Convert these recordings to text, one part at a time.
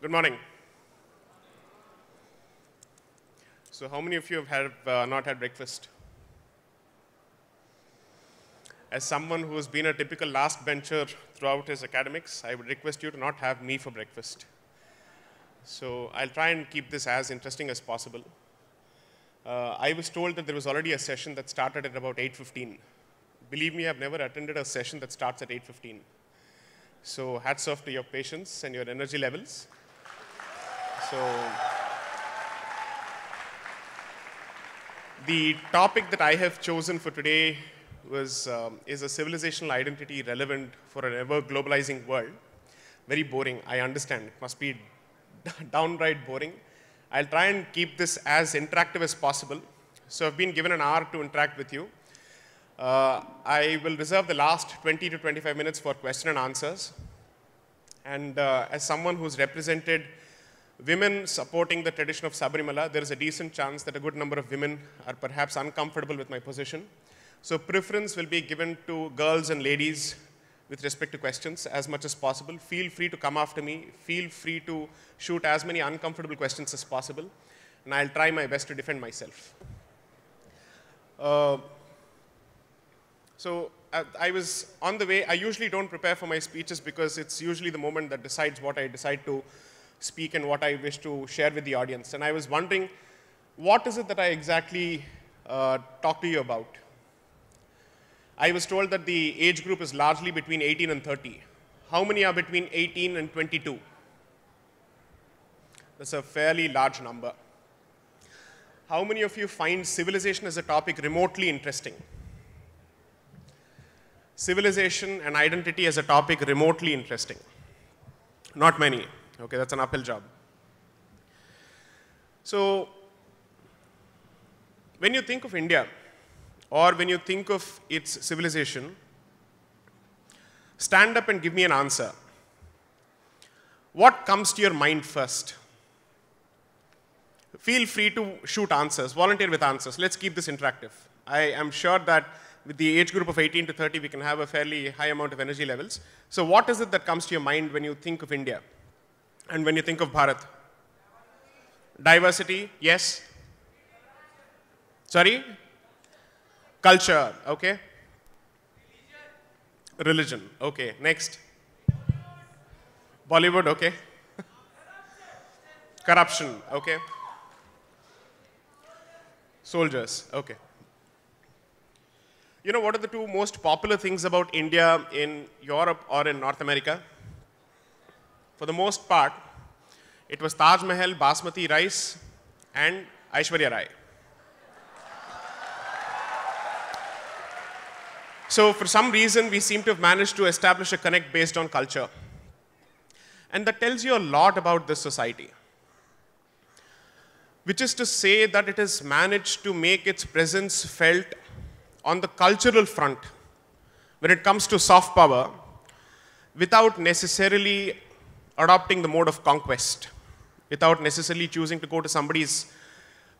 Good morning. So how many of you have not had breakfast? As someone who has been a typical last bencher throughout his academics, I would request you to not have me for breakfast. So I'll try and keep this as interesting as possible. I was told that there was already a session that started at about 8:15. Believe me, I've never attended a session that starts at 8:15. So hats off to your patience and your energy levels. So the topic that I have chosen for today is a civilizational identity relevant for an ever-globalizing world. Very boring, I understand. It must be downright boring. I'll try and keep this as interactive as possible. So I've been given an hour to interact with you. I will reserve the last 20 to 25 minutes for question and answers. And as someone who's represented women supporting the tradition of Sabarimala, there is a decent chance that a good number of women are perhaps uncomfortable with my position. So preference will be given to girls and ladies with respect to questions as much as possible. Feel free to come after me. Feel free to shoot as many uncomfortable questions as possible. And I'll try my best to defend myself. So I was on the way. I usually don't prepare for my speeches because it's usually the moment that decides what I decide to speak and what I wish to share with the audience. And I was wondering, what is it that I exactly talk to you about? I was told that the age group is largely between 18 and 30. How many are between 18 and 22? That's a fairly large number. How many of you find civilization as a topic remotely interesting? Civilization and identity as a topic remotely interesting. Not many. Okay, that's an uphill job. So, when you think of India, or when you think of its civilization, stand up and give me an answer. What comes to your mind first? Feel free to shoot answers, volunteer with answers. Let's keep this interactive. I am sure that with the age group of 18 to 30, we can have a fairly high amount of energy levels. So what is it that comes to your mind when you think of India? And when you think of Bharat? Diversity, yes. Sorry? Culture, okay. Religion, okay. Next. Bollywood, okay. Corruption, okay. Soldiers, okay. You know what are the two most popular things about India in Europe or in North America? For the most part, it was Taj Mahal, Basmati rice, and Aishwarya Rai. So for some reason, we seem to have managed to establish a connect based on culture. And that tells you a lot about this society. Which is to say that it has managed to make its presence felt on the cultural front when it comes to soft power without necessarily adopting the mode of conquest, without necessarily choosing to go to somebody's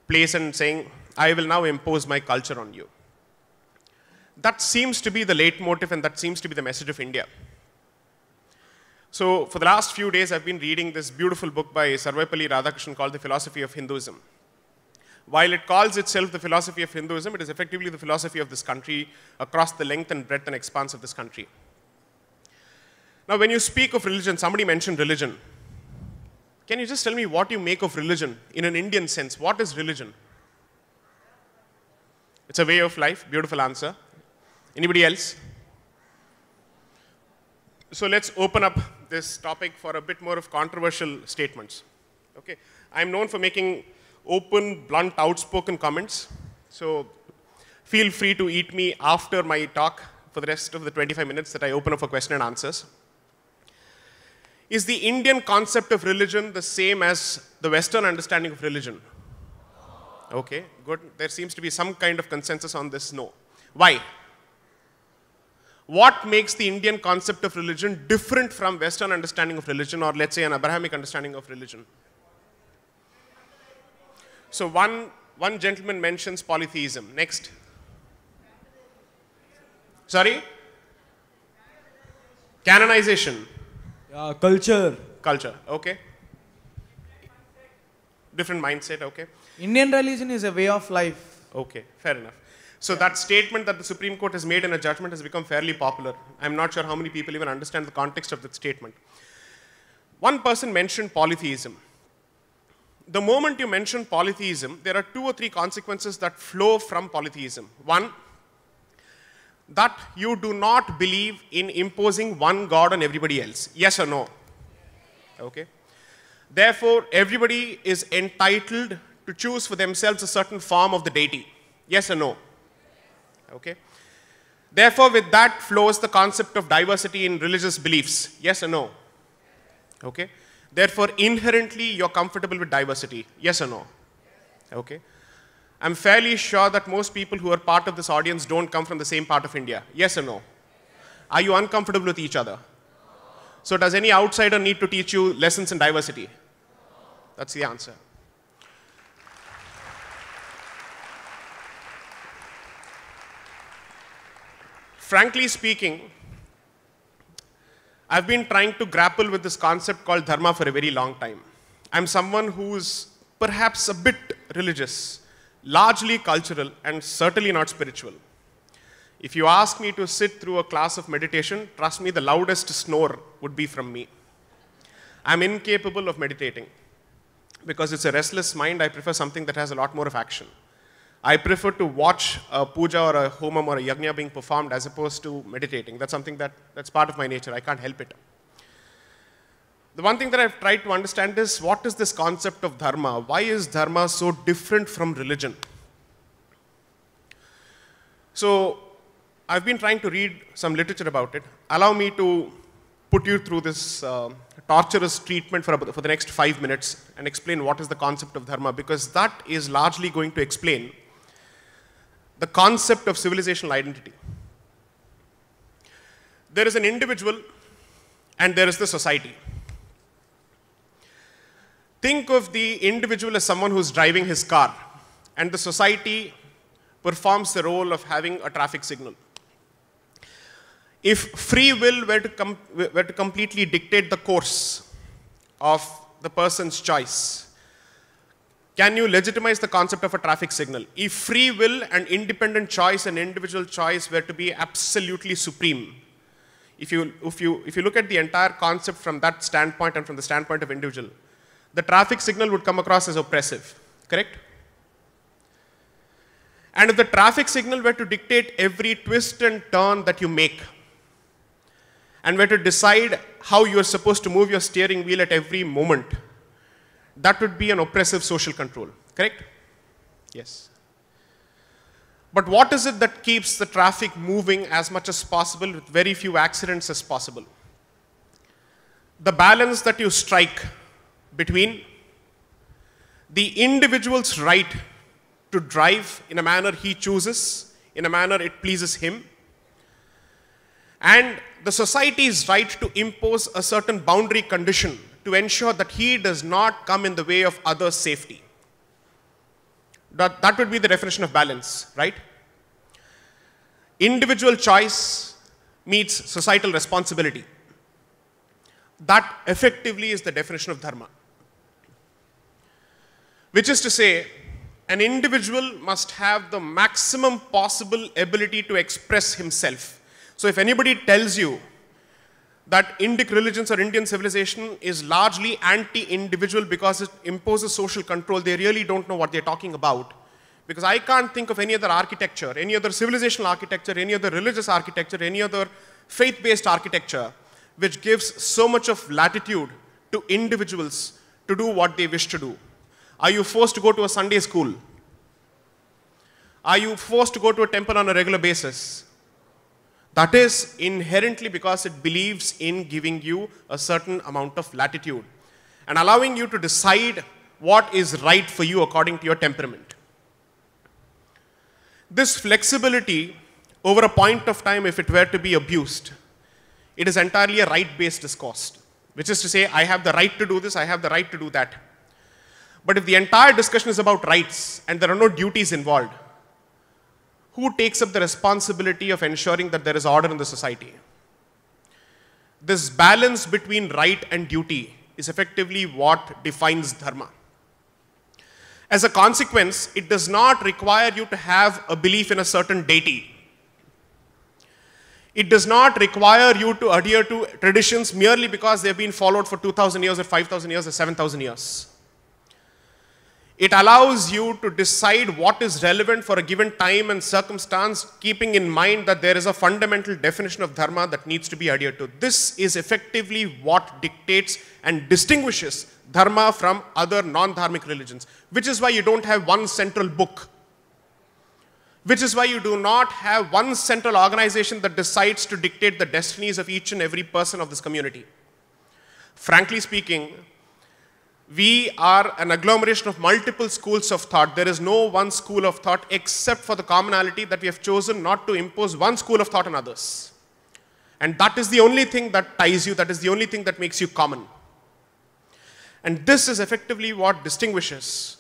place and saying, I will now impose my culture on you. That seems to be the leitmotif and that seems to be the message of India. So for the last few days, I've been reading this beautiful book by Sarvepalli Radhakrishnan called The Philosophy of Hinduism. While it calls itself the philosophy of Hinduism, it is effectively the philosophy of this country across the length and breadth and expanse of this country. Now, when you speak of religion, somebody mentioned religion. Can you just tell me what you make of religion in an Indian sense? What is religion? It's a way of life. Beautiful answer. Anybody else? So let's open up this topic for a bit more of controversial statements. Okay, I'm known for making open, blunt, outspoken comments. So feel free to eat me after my talk for the rest of the 25 minutes that I open up for question and answers. Is the Indian concept of religion the same as the Western understanding of religion? Okay, good. There seems to be some kind of consensus on this. No. Why? What makes the Indian concept of religion different from Western understanding of religion, or let's say an Abrahamic understanding of religion? So one gentleman mentions polytheism. Next. Sorry? Canonization. Culture. Culture, okay. Different mindset, okay. Indian religion is a way of life. Okay, fair enough. So that statement that the Supreme Court has made in a judgment has become fairly popular. I'm not sure how many people even understand the context of that statement. One person mentioned polytheism. The moment you mention polytheism, there are 2 or 3 consequences that flow from polytheism. One, that you do not believe in imposing one God on everybody else. Yes or no? Okay. Therefore, everybody is entitled to choose for themselves a certain form of the deity. Yes or no? Okay. Therefore, with that flows the concept of diversity in religious beliefs. Yes or no? Okay. Therefore, inherently, you're comfortable with diversity. Yes or no? Okay. I'm fairly sure that most people who are part of this audience don't come from the same part of India. Yes or no? Are you uncomfortable with each other? So does any outsider need to teach you lessons in diversity? That's the answer. Frankly speaking, I've been trying to grapple with this concept called dharma for a very long time. I'm someone who's perhaps a bit religious, largely cultural, and certainly not spiritual. If you ask me to sit through a class of meditation, trust me, the loudest snore would be from me. I'm incapable of meditating. Because it's a restless mind, I prefer something that has a lot more of action. I prefer to watch a puja or a homam or a yajna being performed as opposed to meditating. That's something that's part of my nature. I can't help it. The one thing that I've tried to understand is, what is this concept of dharma? Why is dharma so different from religion? So, I've been trying to read some literature about it. Allow me to put you through this torturous treatment for the next 5 minutes and explain what is the concept of dharma, because that is largely going to explain the concept of civilizational identity. There is an individual and there is the society. Think of the individual as someone who's driving his car, and the society performs the role of having a traffic signal. If free will were to completely dictate the course of the person's choice, can you legitimize the concept of a traffic signal? If free will and independent choice and individual choice were to be absolutely supreme, if you look at the entire concept from that standpoint and from the standpoint of individual, the traffic signal would come across as oppressive, correct? And if the traffic signal were to dictate every twist and turn that you make, and were to decide how you are supposed to move your steering wheel at every moment, that would be an oppressive social control, correct? Yes. But what is it that keeps the traffic moving as much as possible with very few accidents as possible? The balance that you strike between the individual's right to drive in a manner he chooses, in a manner it pleases him, and the society's right to impose a certain boundary condition to ensure that he does not come in the way of others' safety. That would be the definition of balance, right? Individual choice meets societal responsibility. That effectively is the definition of dharma. Which is to say, an individual must have the maximum possible ability to express himself. So if anybody tells you that Indic religions or Indian civilization is largely anti-individual because it imposes social control, they really don't know what they're talking about. Because I can't think of any other architecture, any other civilizational architecture, any other religious architecture, any other faith-based architecture which gives so much of latitude to individuals to do what they wish to do. Are you forced to go to a Sunday school? Are you forced to go to a temple on a regular basis? That is inherently because it believes in giving you a certain amount of latitude and allowing you to decide what is right for you according to your temperament. This flexibility, over a point of time, if it were to be abused, it is entirely a right-based discourse, which is to say, I have the right to do this, I have the right to do that. But if the entire discussion is about rights and there are no duties involved, who takes up the responsibility of ensuring that there is order in the society? This balance between right and duty is effectively what defines dharma. As a consequence, it does not require you to have a belief in a certain deity. It does not require you to adhere to traditions merely because they've been followed for 2,000 years or 5,000 years or 7,000 years. It allows you to decide what is relevant for a given time and circumstance, keeping in mind that there is a fundamental definition of dharma that needs to be adhered to. This is effectively what dictates and distinguishes dharma from other non-dharmic religions, which is why you don't have one central book, which is why you do not have one central organization that decides to dictate the destinies of each and every person of this community. Frankly speaking, we are an agglomeration of multiple schools of thought. There is no one school of thought except for the commonality that we have chosen not to impose one school of thought on others. And that is the only thing that ties you, that is the only thing that makes you common. And this is effectively what distinguishes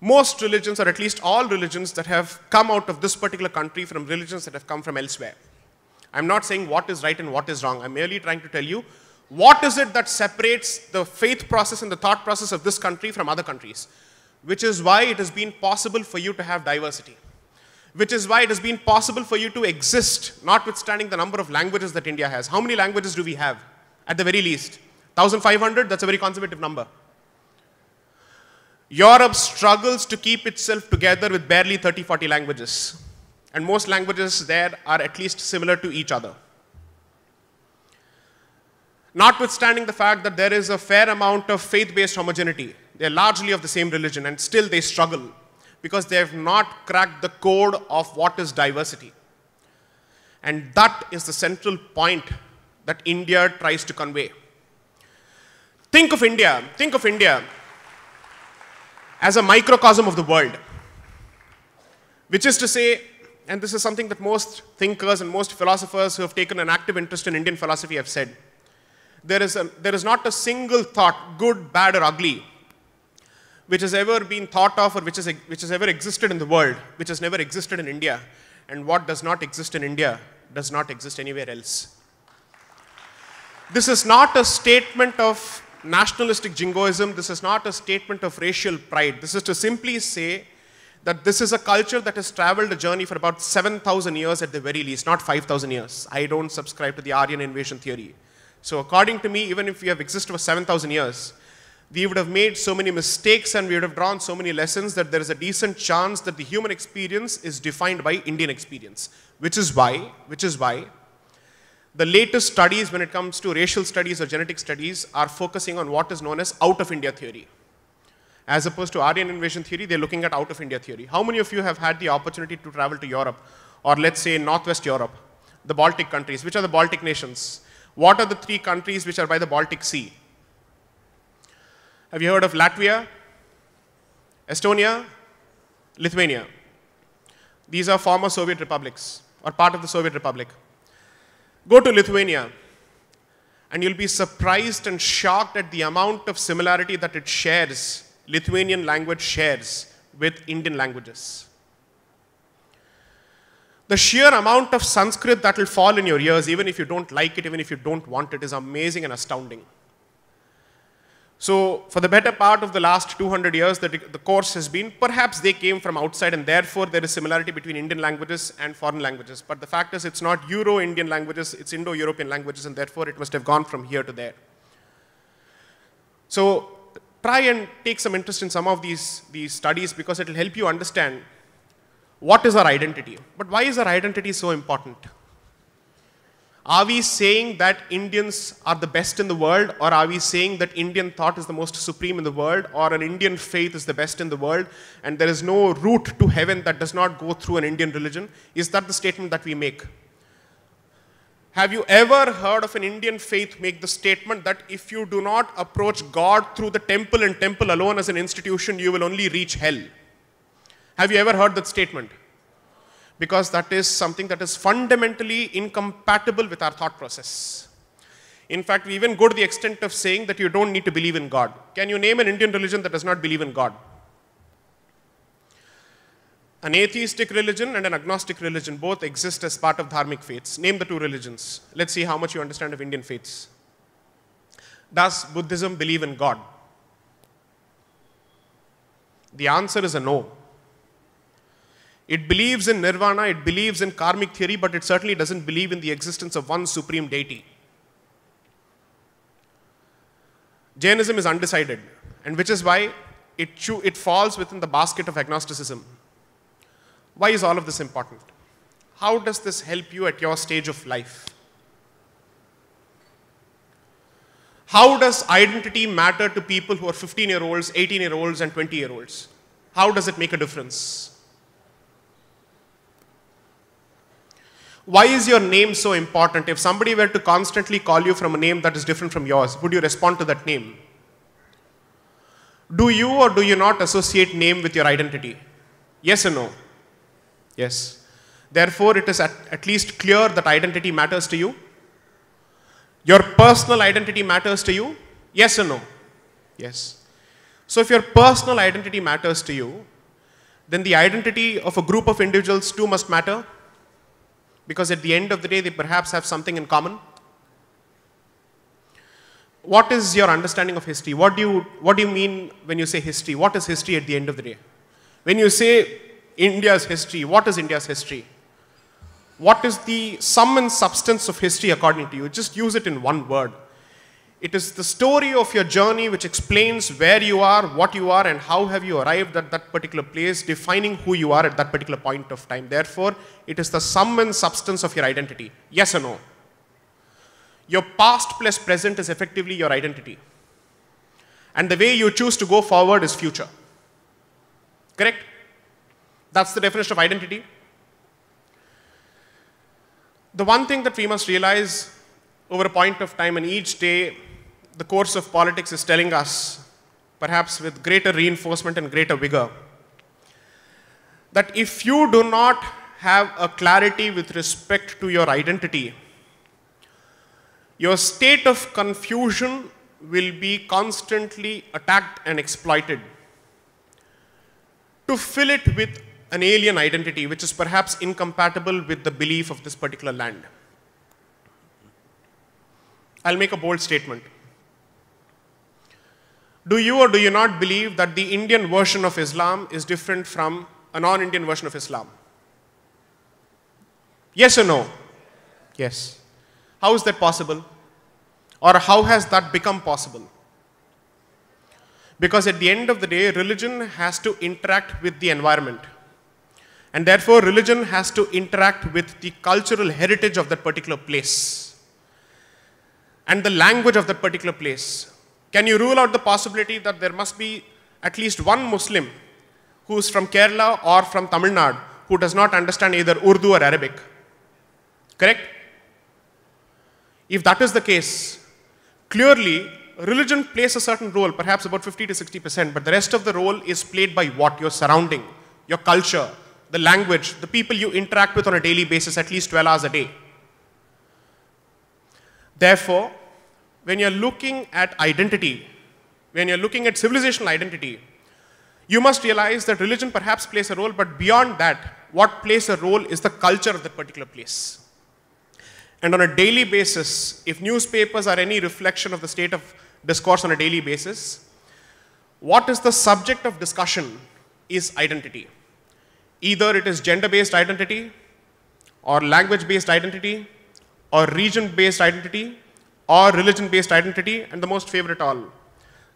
most religions, or at least all religions that have come out of this particular country from religions that have come from elsewhere. I'm not saying what is right and what is wrong. I'm merely trying to tell you what is it that separates the faith process and the thought process of this country from other countries, which is why it has been possible for you to have diversity, which is why it has been possible for you to exist, notwithstanding the number of languages that India has. How many languages do we have? At the very least, 1,500, that's a very conservative number. Europe struggles to keep itself together with barely 30, 40 languages. And most languages there are at least similar to each other. Notwithstanding the fact that there is a fair amount of faith-based homogeneity, they're largely of the same religion, and still they struggle because they have not cracked the code of what is diversity. And that is the central point that India tries to convey. Think of India as a microcosm of the world, which is to say, and this is something that most thinkers and most philosophers who have taken an active interest in Indian philosophy have said, there is not a single thought, good, bad, or ugly, which has ever been thought of or which has ever existed in the world, which has never existed in India. And what does not exist in India does not exist anywhere else. This is not a statement of nationalistic jingoism. This is not a statement of racial pride. This is to simply say that this is a culture that has traveled a journey for about 7,000 years at the very least, not 5,000 years. I don't subscribe to the Aryan invasion theory. So according to me, even if we have existed for 7,000 years, we would have made so many mistakes and we would have drawn so many lessons that there is a decent chance that the human experience is defined by Indian experience, which is why the latest studies when it comes to racial studies or genetic studies are focusing on what is known as out of India theory. As opposed to Aryan invasion theory, they're looking at out of India theory. How many of you have had the opportunity to travel to Europe, or let's say Northwest Europe, the Baltic countries? Which are the Baltic nations? What are the 3 countries which are by the Baltic Sea? Have you heard of Latvia, Estonia, Lithuania? These are former Soviet republics, or part of the Soviet Republic. Go to Lithuania, and you'll be surprised and shocked at the amount of similarity that it shares, Lithuanian language shares with Indian languages. The sheer amount of Sanskrit that will fall in your ears, even if you don't like it, even if you don't want it, is amazing and astounding. So for the better part of the last 200 years, the course has been, perhaps they came from outside and therefore there is similarity between Indian languages and foreign languages. But the fact is it's not Euro-Indian languages, it's Indo-European languages, and therefore it must have gone from here to there. So try and take some interest in some of these studies because it will help you understand what is our identity. But why is our identity so important? Are we saying that Indians are the best in the world, or are we saying that Indian thought is the most supreme in the world, or an Indian faith is the best in the world, and there is no route to heaven that does not go through an Indian religion? Is that the statement that we make? Have you ever heard of an Indian faith make the statement that if you do not approach God through the temple and temple alone as an institution, you will only reach hell? Have you ever heard that statement? Because that is something that is fundamentally incompatible with our thought process. In fact, we even go to the extent of saying that you don't need to believe in God. Can you name an Indian religion that does not believe in God? An atheistic religion and an agnostic religion both exist as part of dharmic faiths. Name the 2 religions. Let's see how much you understand of Indian faiths. Does Buddhism believe in God? The answer is a no. It believes in nirvana, it believes in karmic theory, but it certainly doesn't believe in the existence of one supreme deity. Jainism is undecided, and which is why it falls within the basket of agnosticism. Why is all of this important? How does this help you at your stage of life? How does identity matter to people who are 15-year-olds, 18-year-olds, and 20-year-olds? How does it make a difference? Why is your name so important? If somebody were to constantly call you from a name that is different from yours, would you respond to that name? Do you or do you not associate name with your identity? Yes or no? Yes. Therefore, it is at least clear that identity matters to you. Your personal identity matters to you. Yes or no? Yes. So if your personal identity matters to you, then the identity of a group of individuals too must matter. Because at the end of the day, they perhaps have something in common. What is your understanding of history? What do you mean when you say history? What is history at the end of the day? When you say India's history, what is India's history? What is the sum and substance of history according to you? Just use it in one word. It is the story of your journey which explains where you are, what you are, and how have you arrived at that particular place, defining who you are at that particular point of time. Therefore, it is the sum and substance of your identity. Yes or no? Your past plus present is effectively your identity. And the way you choose to go forward is future. Correct? That's the definition of identity. The one thing that we must realize over a point of time, and each day the course of politics is telling us, perhaps with greater reinforcement and greater vigor, that if you do not have a clarity with respect to your identity, your state of confusion will be constantly attacked and exploited to fill it with an alien identity which is perhaps incompatible with the belief of this particular land. I'll make a bold statement. Do you or do you not believe that the Indian version of Islam is different from a non-Indian version of Islam? Yes or no? Yes. How is that possible? Or how has that become possible? Because at the end of the day, religion has to interact with the environment. And therefore, religion has to interact with the cultural heritage of that particular place and the language of that particular place. Can you rule out the possibility that there must be at least one Muslim who is from Kerala or from Tamil Nadu who does not understand either Urdu or Arabic? Correct? If that is the case, clearly religion plays a certain role, perhaps about 50 to 60%, but the rest of the role is played by what? Your surrounding, your culture, the language, the people you interact with on a daily basis, at least 12 hours a day. Therefore, when you're looking at identity, when you're looking at civilizational identity, you must realize that religion perhaps plays a role, but beyond that, what plays a role is the culture of that particular place. And on a daily basis, if newspapers are any reflection of the state of discourse on a daily basis, what is the subject of discussion is identity. Either it is gender-based identity, or language-based identity, or region-based identity, or religion-based identity, and the most favorite all,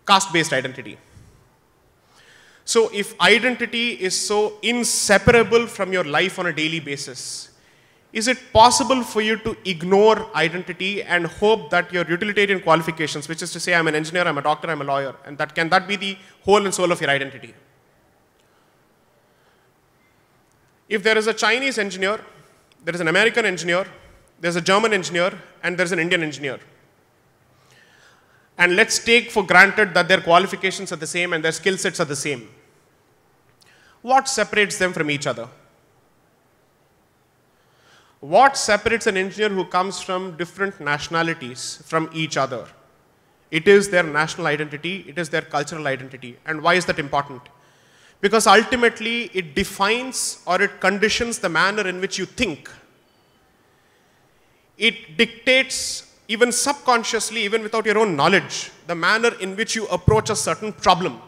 caste-based identity. So if identity is so inseparable from your life on a daily basis, is it possible for you to ignore identity and hope that your utilitarian qualifications, which is to say I'm an engineer, I'm a doctor, I'm a lawyer, and can that be the whole and soul of your identity? If there is a Chinese engineer, there is an American engineer, there's a German engineer, and there's an Indian engineer, and let's take for granted that their qualifications are the same and their skill sets are the same, what separates them from each other? What separates an engineer who comes from different nationalities from each other? It is their national identity, it is their cultural identity. And why is that important? Because ultimately it defines or it conditions the manner in which you think. It dictates, even subconsciously, even without your own knowledge, the manner in which you approach a certain problem.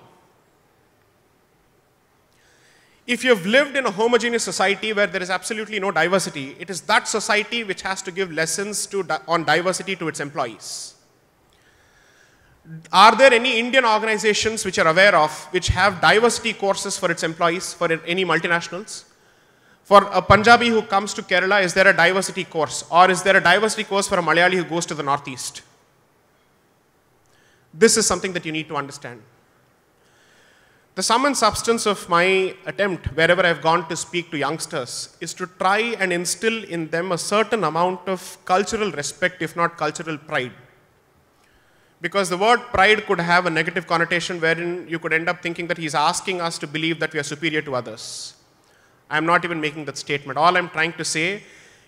If you have lived in a homogeneous society where there is absolutely no diversity, it is that society which has to give lessons on diversity to its employees. Are there any Indian organizations which are aware of which have diversity courses for its employees, for any multinationals? For a Punjabi who comes to Kerala, is there a diversity course? Or is there a diversity course for a Malayali who goes to the Northeast? This is something that you need to understand. The sum and substance of my attempt, wherever I've gone to speak to youngsters, is to try and instill in them a certain amount of cultural respect, if not cultural pride. Because the word pride could have a negative connotation wherein you could end up thinking that he's asking us to believe that we are superior to others. I'm not even making that statement. All I'm trying to say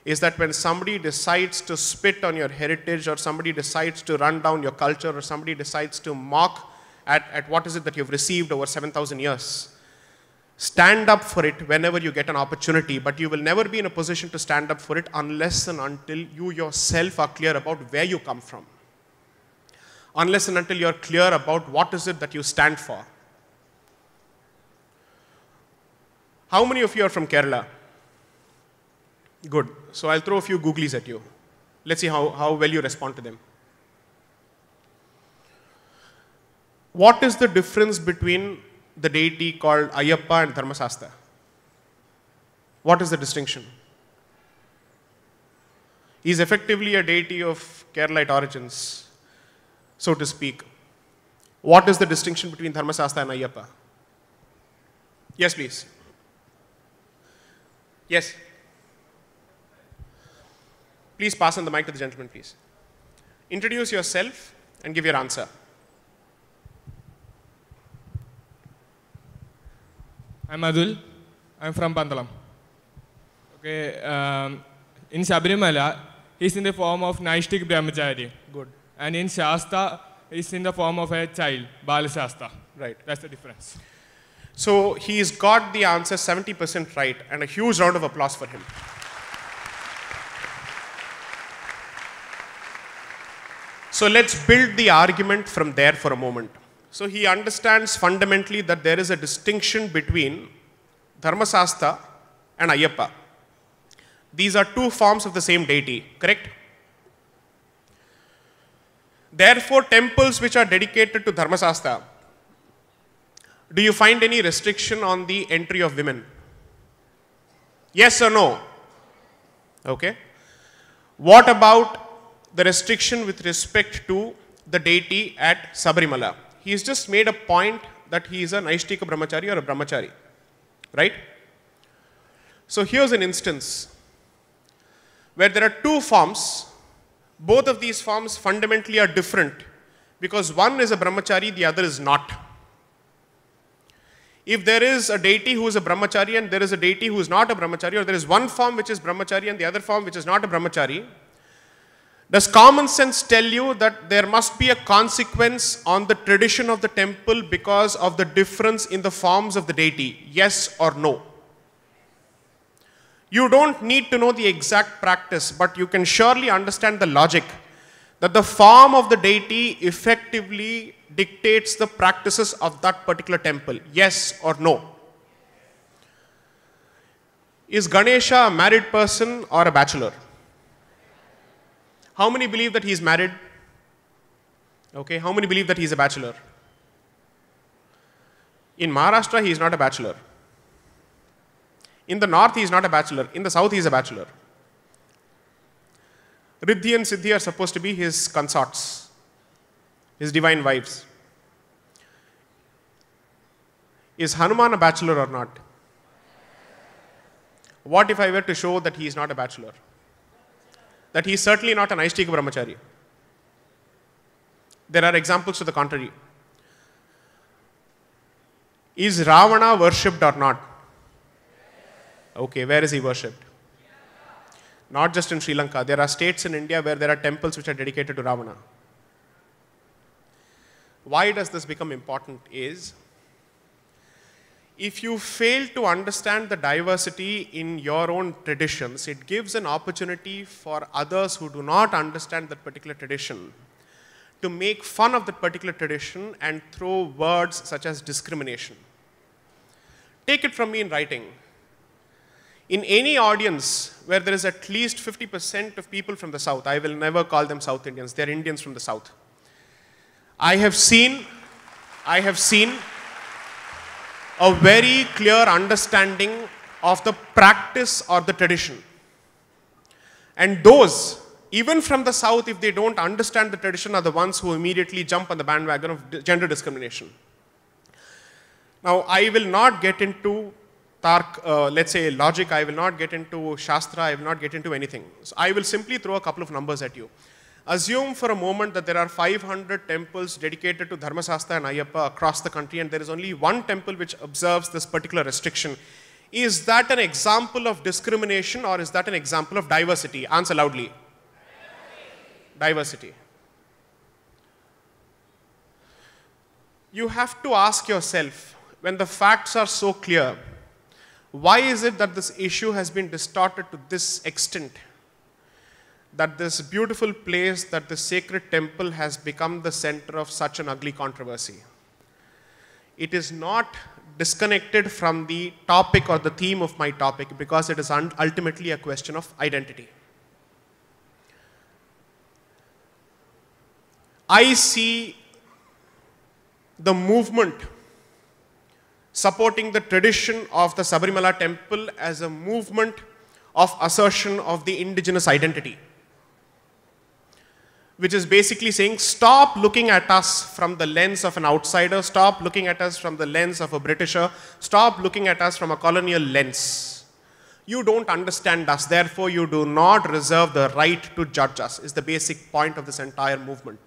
is that when somebody decides to spit on your heritage, or somebody decides to run down your culture, or somebody decides to mock at what is it that you've received over 7,000 years, stand up for it whenever you get an opportunity, but you will never be in a position to stand up for it unless and until you yourself are clear about where you come from. Unless and until you're clear about what is it that you stand for. How many of you are from Kerala? Good. So I'll throw a few googlies at you. Let's see how well you respond to them. What is the difference between the deity called Ayyappa and Dharmasastha? What is the distinction? He is effectively a deity of Keralite origins, so to speak. What is the distinction between Dharmasastha and Ayyappa? Yes, please. Yes. Please pass on the mic to the gentleman, please. Introduce yourself and give your answer. I'm Adul. I'm from Pandalam. Okay, in Sabarimala, he's in the form of Naishtik Brahmachari. Good. And in Shasta, he's in the form of a child, Balashasta. Right. That's the difference. So he's got the answer 70% right, and a huge round of applause for him. So let's build the argument from there for a moment. So he understands fundamentally that there is a distinction between Dharmasastha and Ayyappa. These are two forms of the same deity, correct? Therefore, temples which are dedicated to Dharmasastha, do you find any restriction on the entry of women? Yes or no? Okay. What about the restriction with respect to the deity at Sabarimala? He's just made a point that he is a Naishtika Brahmachari or a Brahmachari, right? So here's an instance where there are two forms. Both of these forms fundamentally are different because one is a Brahmachari, the other is not. If there is a deity who is a Brahmachari and there is a deity who is not a Brahmachari, or there is one form which is Brahmachari and the other form which is not a Brahmachari, does common sense tell you that there must be a consequence on the tradition of the temple because of the difference in the forms of the deity? Yes or no? You don't need to know the exact practice, but you can surely understand the logic that the form of the deity effectively dictates the practices of that particular temple. Yes or no? Is Ganesha a married person or a bachelor? How many believe that he is married? Okay, how many believe that he is a bachelor? In Maharashtra, he is not a bachelor. In the north, he is not a bachelor. In the south, he is a bachelor. Riddhi and Siddhi are supposed to be his consorts, his divine wives. Is Hanuman a bachelor or not? What if I were to show that he is not a bachelor? That he is certainly not an Naishtika Brahmachari. There are examples to the contrary. Is Ravana worshipped or not? Okay, where is he worshipped? Not just in Sri Lanka. There are states in India where there are temples which are dedicated to Ravana. Why does this become important is, if you fail to understand the diversity in your own traditions, it gives an opportunity for others who do not understand that particular tradition to make fun of that particular tradition and throw words such as discrimination. Take it from me in writing. In any audience where there is at least 50% of people from the South, I will never call them South Indians, they're Indians from the South. I have seen a very clear understanding of the practice or the tradition. And those, even from the South, if they don't understand the tradition, are the ones who immediately jump on the bandwagon of gender discrimination. Now, I will not get into let's say logic, I will not get into Shastra, I will not get into anything. So I will simply throw a couple of numbers at you. Assume for a moment that there are 500 temples dedicated to Dharmasastha and Ayyappa across the country, and there is only one temple which observes this particular restriction. Is that an example of discrimination or is that an example of diversity? Answer loudly. Diversity. You have to ask yourself, when the facts are so clear, why is it that this issue has been distorted to this extent? That this beautiful place, that this sacred temple has become the center of such an ugly controversy. It is not disconnected from the topic or the theme of my topic because it is ultimately a question of identity. I see the movement supporting the tradition of the Sabarimala temple as a movement of assertion of the indigenous identity, which is basically saying, stop looking at us from the lens of an outsider, stop looking at us from the lens of a Britisher, stop looking at us from a colonial lens. You don't understand us, therefore you do not reserve the right to judge us, is the basic point of this entire movement.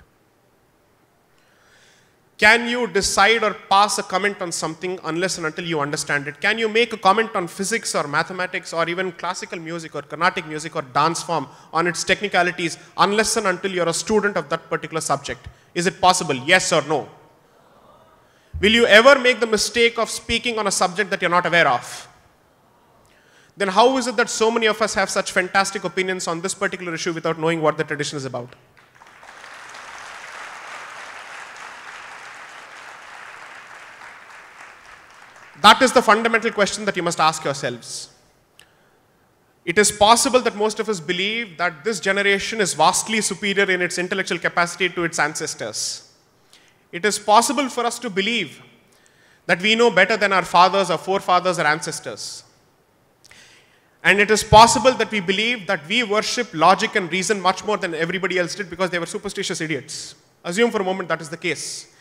Can you decide or pass a comment on something unless and until you understand it? Can you make a comment on physics or mathematics or even classical music or Carnatic music or dance form on its technicalities unless and until you're a student of that particular subject? Is it possible? Yes or no? Will you ever make the mistake of speaking on a subject that you're not aware of? Then how is it that so many of us have such fantastic opinions on this particular issue without knowing what the tradition is about? That is the fundamental question that you must ask yourselves. It is possible that most of us believe that this generation is vastly superior in its intellectual capacity to its ancestors. It is possible for us to believe that we know better than our fathers, our forefathers, our ancestors. And it is possible that we believe that we worship logic and reason much more than everybody else did because they were superstitious idiots. Assume for a moment that is the case.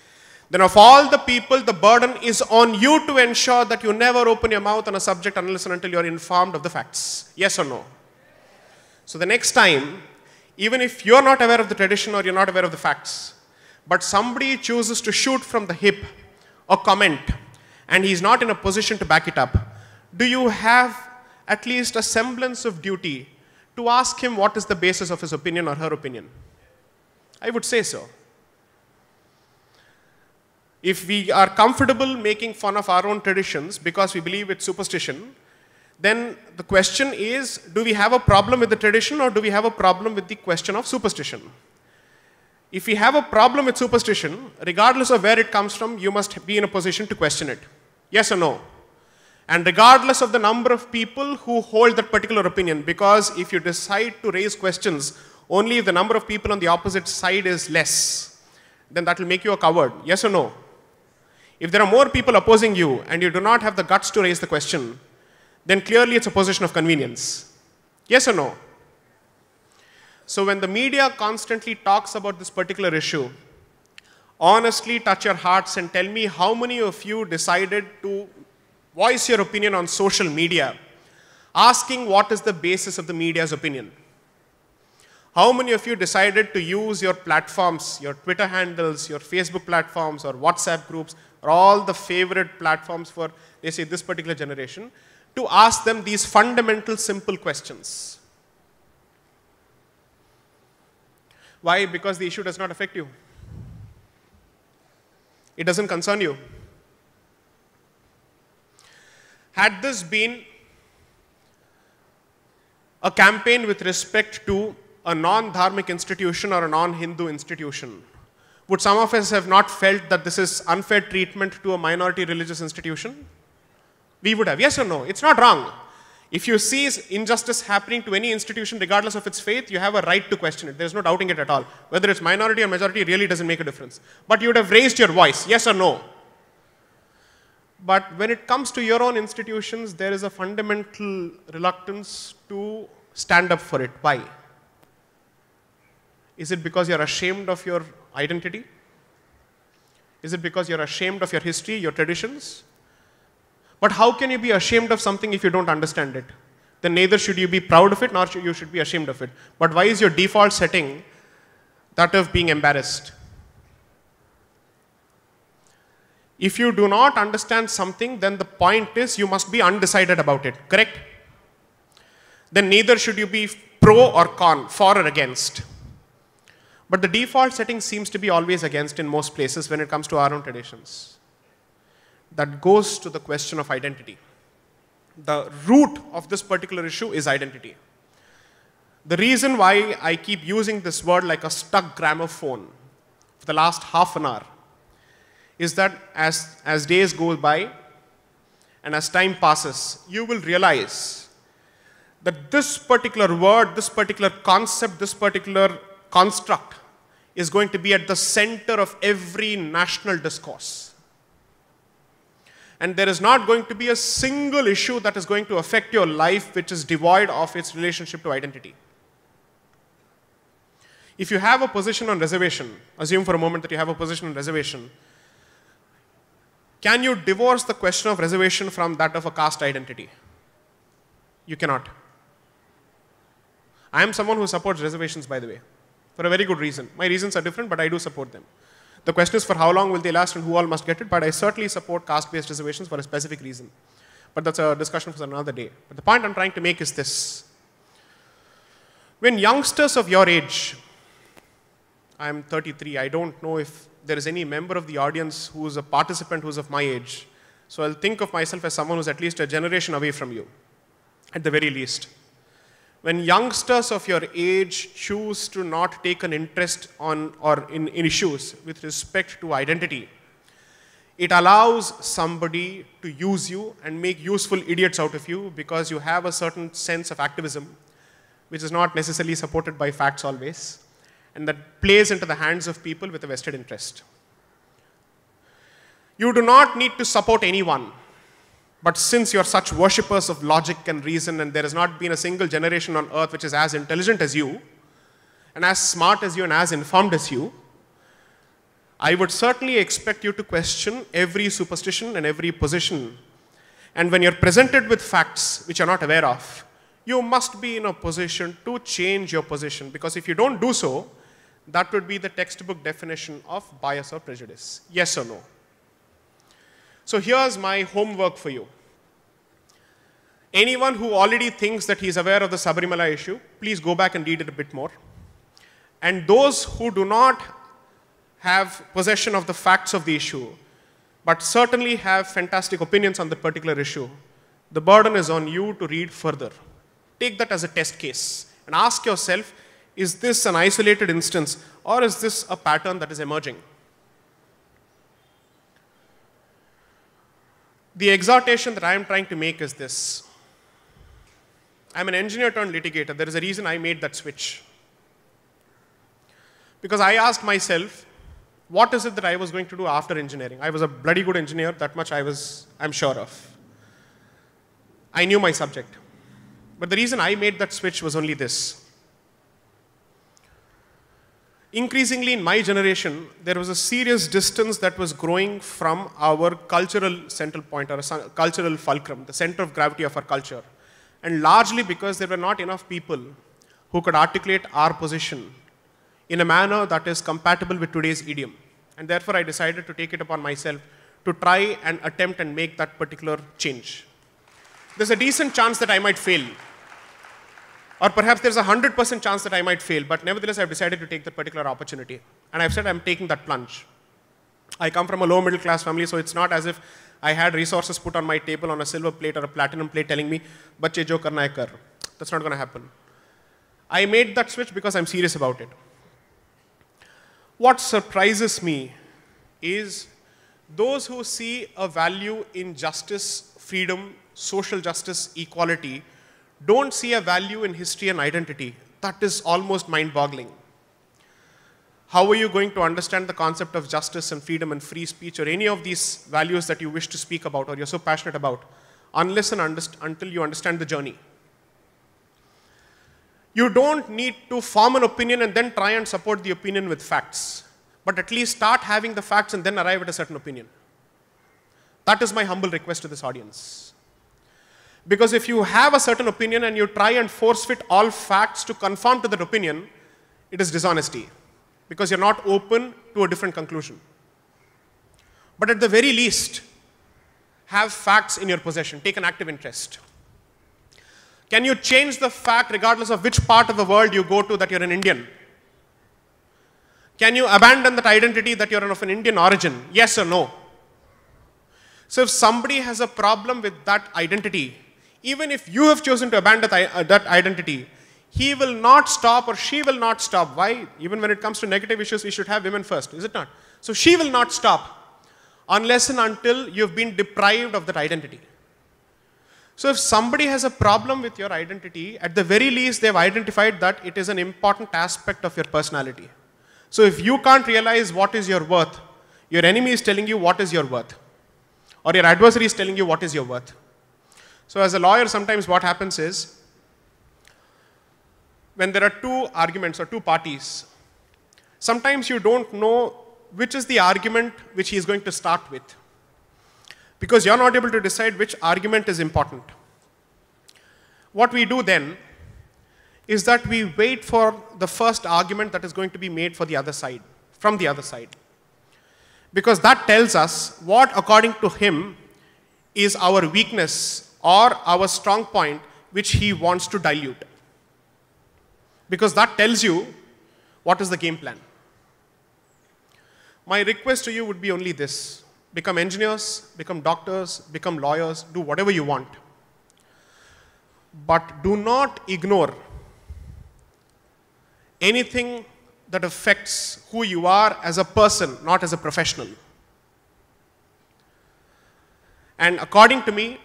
Then of all the people, the burden is on you to ensure that you never open your mouth on a subject unless and until you are informed of the facts. Yes or no? So the next time, even if you are not aware of the tradition or you are not aware of the facts, but somebody chooses to shoot from the hip or comment and he is not in a position to back it up, do you have at least a semblance of duty to ask him what is the basis of his opinion or her opinion? I would say so. If we are comfortable making fun of our own traditions because we believe it's superstition, then the question is, do we have a problem with the tradition or do we have a problem with the question of superstition? If we have a problem with superstition, regardless of where it comes from, you must be in a position to question it. Yes or no? And regardless of the number of people who hold that particular opinion, because if you decide to raise questions only if the number of people on the opposite side is less, then that will make you a coward. Yes or no? If there are more people opposing you and you do not have the guts to raise the question, then clearly it's a position of convenience. Yes or no? So when the media constantly talks about this particular issue, honestly touch your hearts and tell me how many of you decided to voice your opinion on social media, asking what is the basis of the media's opinion. How many of you decided to use your platforms, your Twitter handles, your Facebook platforms or WhatsApp groups, or all the favorite platforms for, let's say, this particular generation, to ask them these fundamental, simple questions? Why? Because the issue does not affect you. It doesn't concern you. Had this been a campaign with respect to a non-dharmic institution or a non-Hindu institution, would some of us have not felt that this is unfair treatment to a minority religious institution? We would have. Yes or no? It's not wrong. If you see injustice happening to any institution, regardless of its faith, you have a right to question it. There's no doubting it at all. Whether it's minority or majority really doesn't make a difference. But you would have raised your voice, yes or no? But when it comes to your own institutions, there is a fundamental reluctance to stand up for it. Why? Is it because you're ashamed of your identity? Is it because you're ashamed of your history, your traditions? But how can you be ashamed of something if you don't understand it? Then neither should you be proud of it, nor should you be ashamed of it. But why is your default setting that of being embarrassed? If you do not understand something, then the point is you must be undecided about it, correct? Then neither should you be pro or con, for or against. But the default setting seems to be always against in most places when it comes to our own traditions. That goes to the question of identity. The root of this particular issue is identity. The reason why I keep using this word like a stuck gramophone for the last half an hour is that as days go by and as time passes, you will realize that this particular word, this particular concept, this particular construct is going to be at the center of every national discourse. And there is not going to be a single issue that is going to affect your life which is devoid of its relationship to identity. If you have a position on reservation, assume for a moment that you have a position on reservation, can you divorce the question of reservation from that of a caste identity? You cannot. I am someone who supports reservations, by the way, for a very good reason. My reasons are different, but I do support them. The question is for how long will they last and who all must get it, but I certainly support caste-based reservations for a specific reason. But that's a discussion for another day. But the point I'm trying to make is this. When youngsters of your age, I'm 33, I don't know if there is any member of the audience who is a participant who is of my age. So I'll think of myself as someone who's at least a generation away from you, at the very least. When youngsters of your age choose to not take an interest in issues with respect to identity, it allows somebody to use you and make useful idiots out of you because you have a certain sense of activism, which is not necessarily supported by facts always, and that plays into the hands of people with a vested interest. You do not need to support anyone, but since you're such worshippers of logic and reason, and there has not been a single generation on earth which is as intelligent as you, and as smart as you, and as informed as you, I would certainly expect you to question every superstition and every position. And when you're presented with facts which you're not aware of, you must be in a position to change your position, because if you don't do so, that would be the textbook definition of bias or prejudice. Yes or no? So here's my homework for you. Anyone who already thinks that he's aware of the Sabarimala issue, please go back and read it a bit more. And those who do not have possession of the facts of the issue, but certainly have fantastic opinions on the particular issue, the burden is on you to read further. Take that as a test case and ask yourself, is this an isolated instance or is this a pattern that is emerging? The exhortation that I am trying to make is this. I'm an engineer turned litigator. There is a reason I made that switch. Because I asked myself, what is it that I was going to do after engineering? I was a bloody good engineer, that much I'm sure of. I knew my subject. But the reason I made that switch was only this. Increasingly in my generation, there was a serious distance that was growing from our cultural central point, or cultural fulcrum, the center of gravity of our culture. And largely because there were not enough people who could articulate our position in a manner that is compatible with today's idiom. And therefore I decided to take it upon myself to try and attempt and make that particular change. There's a decent chance that I might fail. Or perhaps there's a 100% chance that I might fail, but nevertheless I've decided to take that particular opportunity. And I've said I'm taking that plunge. I come from a low middle class family, so it's not as if I had resources put on my table on a silver plate or a platinum plate telling me, "Bacche jo karna hai kar." That's not going to happen. I made that switch because I'm serious about it. What surprises me is those who see a value in justice freedom, social justice, equality, don't see a value in history and identity. That is almost mind-boggling. How are you going to understand the concept of justice and freedom and free speech or any of these values that you wish to speak about or you're so passionate about unless and until you understand the journey? You don't need to form an opinion and then try and support the opinion with facts, but at least start having the facts and then arrive at a certain opinion. That is my humble request to this audience. Because if you have a certain opinion and you try and force fit all facts to conform to that opinion, it is dishonesty, because you're not open to a different conclusion. But at the very least, have facts in your possession. Take an active interest. Can you change the fact regardless of which part of the world you go to that you're an Indian? Can you abandon that identity that you're of an Indian origin? Yes or no? So if somebody has a problem with that identity, even if you have chosen to abandon that identity, he will not stop or she will not stop. Why? Even when it comes to negative issues, we should have women first, is it not? So she will not stop unless and until you've been deprived of that identity. So if somebody has a problem with your identity, at the very least, they've identified that it is an important aspect of your personality. So if you can't realize what is your worth, your enemy is telling you what is your worth, or your adversary is telling you what is your worth. So as a lawyer, sometimes what happens is, when there are two arguments or two parties, sometimes you don't know which is the argument which he is going to start with, because you're not able to decide which argument is important. What we do then is that we wait for the first argument that is going to be made for the other side, from the other side. Because that tells us what, according to him, is our weakness or our strong point which he wants to dilute. Because that tells you what is the game plan. My request to you would be only this: become engineers, become doctors, become lawyers, do whatever you want. But do not ignore anything that affects who you are as a person, not as a professional. And according to me,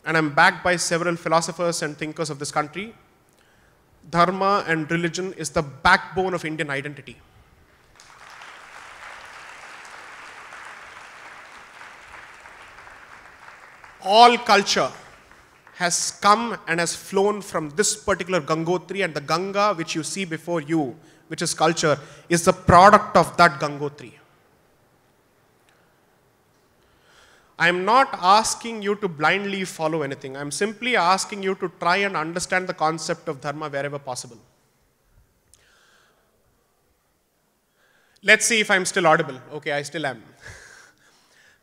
and I'm backed by several philosophers and thinkers of this country, dharma and religion is the backbone of Indian identity. All culture has come and has flown from this particular Gangotri, and the Ganga which you see before you, which is culture, is the product of that Gangotri. I am not asking you to blindly follow anything. I am simply asking you to try and understand the concept of dharma wherever possible. Let's see if I'm still audible. Okay, I still am.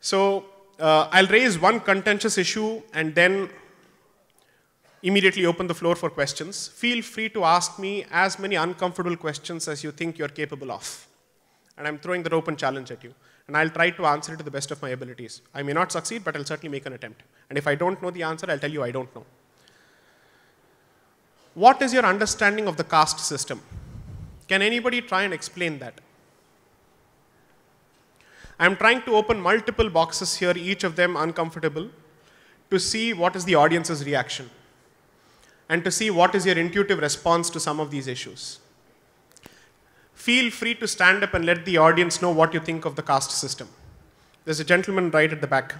So, I'll raise one contentious issue and then immediately open the floor for questions. Feel free to ask me as many uncomfortable questions as you think you're capable of. And I'm throwing that open challenge at you. And I'll try to answer it to the best of my abilities. I may not succeed, but I'll certainly make an attempt. And if I don't know the answer, I'll tell you I don't know. What is your understanding of the caste system? Can anybody try and explain that? I'm trying to open multiple boxes here, each of them uncomfortable, to see what is the audience's reaction and to see what is your intuitive response to some of these issues. Feel free to stand up and let the audience know what you think of the caste system. There's a gentleman right at the back.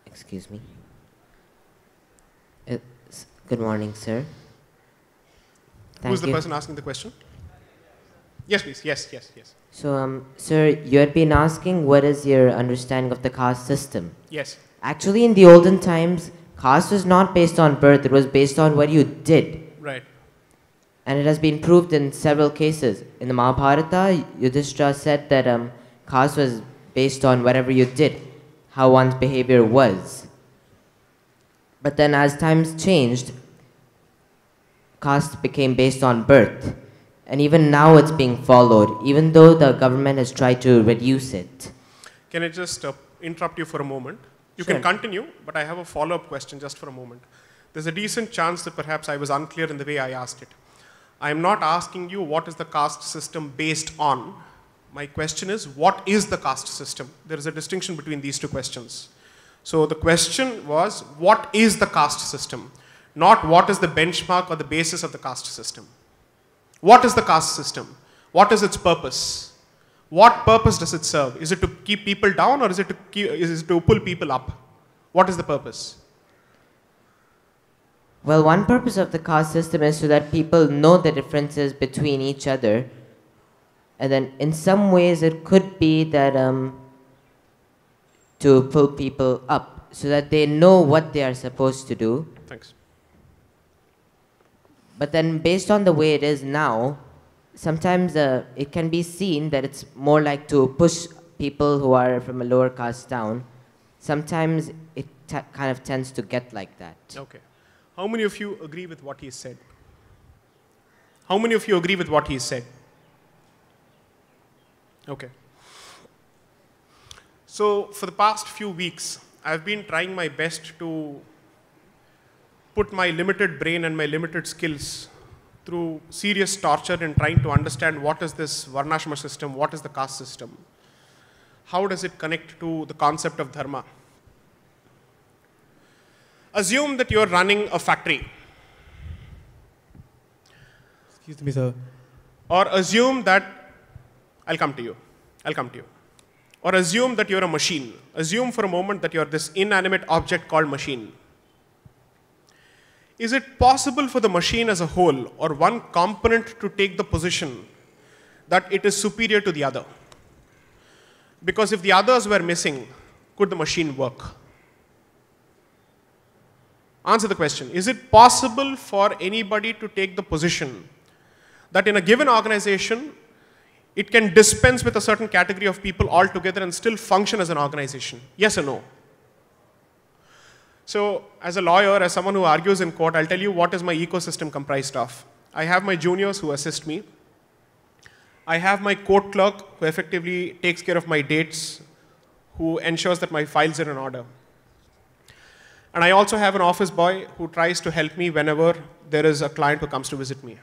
Excuse me. Good morning, sir. Who's the person asking the question? Yes, please. Yes. So, sir, you had been asking what is your understanding of the caste system. Yes. Actually, in the olden times, caste was not based on birth. It was based on what you did. Right. And it has been proved in several cases. In the Mahabharata, Yudhishthira said that caste was based on whatever you did, how one's behavior was. But then as times changed, caste became based on birth. And even now it's being followed, even though the government has tried to reduce it. Can I just interrupt you for a moment? You Sure. can continue, but I have a follow-up question just for a moment. There's a decent chance that perhaps I was unclear in the way I asked it. I'm not asking you what is the caste system based on, My question is, what is the caste system? There is a distinction between these two questions. So the question was, what is the caste system? Not what is the benchmark or the basis of the caste system. What is the caste system? What is its purpose? What purpose does it serve? Is it to keep people down, or is it to pull people up? What is the purpose? Well, one purpose of the caste system is so that people know the differences between each other. And then in some ways it could be that to pull people up so that they know what they are supposed to do. Thanks. But then based on the way it is now, sometimes it can be seen that it's more like to push people who are from a lower caste down. Sometimes it kind of tends to get like that. Okay. How many of you agree with what he said? How many of you agree with what he said? Okay. So for the past few weeks, I've been trying my best to put my limited brain and my limited skills through serious torture in trying to understand what is this Varnashrama system, what is the caste system, how does it connect to the concept of dharma. Assume that you're running a factory. Excuse me, sir. Or assume that, I'll come to you. Or assume that you're a machine. Assume for a moment that you're this inanimate object called machine. Is it possible for the machine as a whole, or one component, to take the position that it is superior to the other? Because if the others were missing, could the machine work? Answer the question. Is it possible for anybody to take the position that in a given organization, it can dispense with a certain category of people altogether and still function as an organization? Yes or no? So, as a lawyer, as someone who argues in court, I'll tell you what is my ecosystem comprised of. I have my juniors who assist me. I have my court clerk who effectively takes care of my dates, who ensures that my files are in order. And I also have an office boy who tries to help me whenever there is a client who comes to visit me.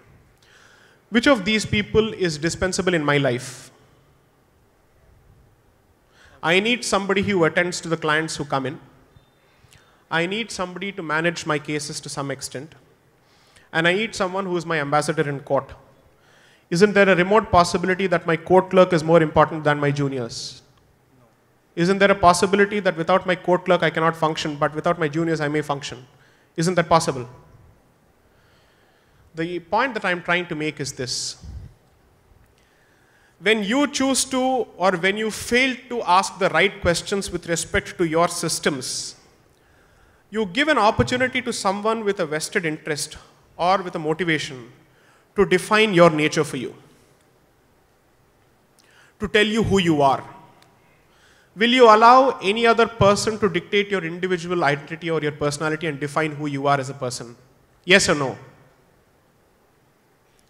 Which of these people is dispensable in my life? I need somebody who attends to the clients who come in. I need somebody to manage my cases to some extent. And I need someone who is my ambassador in court. Isn't there a remote possibility that my court clerk is more important than my juniors? Isn't there a possibility that without my court clerk I cannot function, but without my juniors I may function? Isn't that possible? The point that I'm trying to make is this. When you choose to, or when you fail to ask the right questions with respect to your systems, you give an opportunity to someone with a vested interest or with a motivation to define your nature for you, to tell you who you are. Will you allow any other person to dictate your individual identity or your personality and define who you are as a person? Yes or no?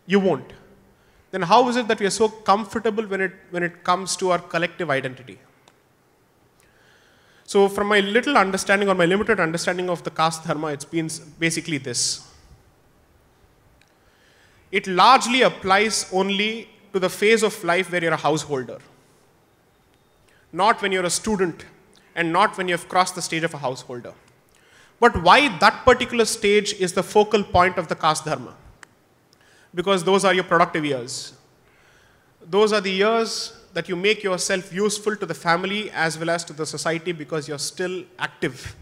You won't. Then how is it that we are so comfortable when it comes to our collective identity? So from my little understanding or my limited understanding of the caste dharma, it's been basically this. It largely applies only to the phase of life where you're a householder. Not when you're a student, and not when you've crossed the stage of a householder. But why that particular stage is the focal point of the caste dharma? Because those are your productive years. Those are the years that you make yourself useful to the family as well as to the society because you're still active.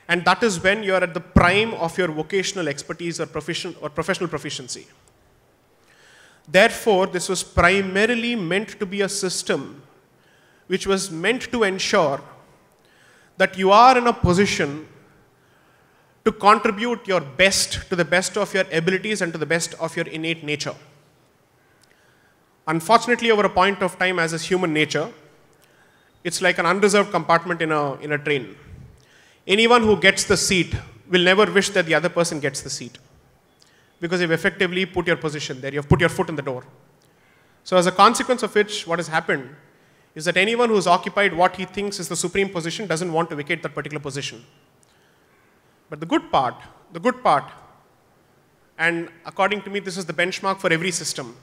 And that is when you're at the prime of your vocational expertise or professional proficiency. Therefore, this was primarily meant to be a system which was meant to ensure that you are in a position to contribute your best to the best of your abilities and to the best of your innate nature. Unfortunately, over a point of time, as is human nature, it's like an unreserved compartment in a train. Anyone who gets the seat will never wish that the other person gets the seat, because you've effectively put your position there, you've put your foot in the door. So as a consequence of which, what has happened is that anyone who's occupied what he thinks is the supreme position doesn't want to vacate that particular position. But the good part, and according to me this is the benchmark for every system,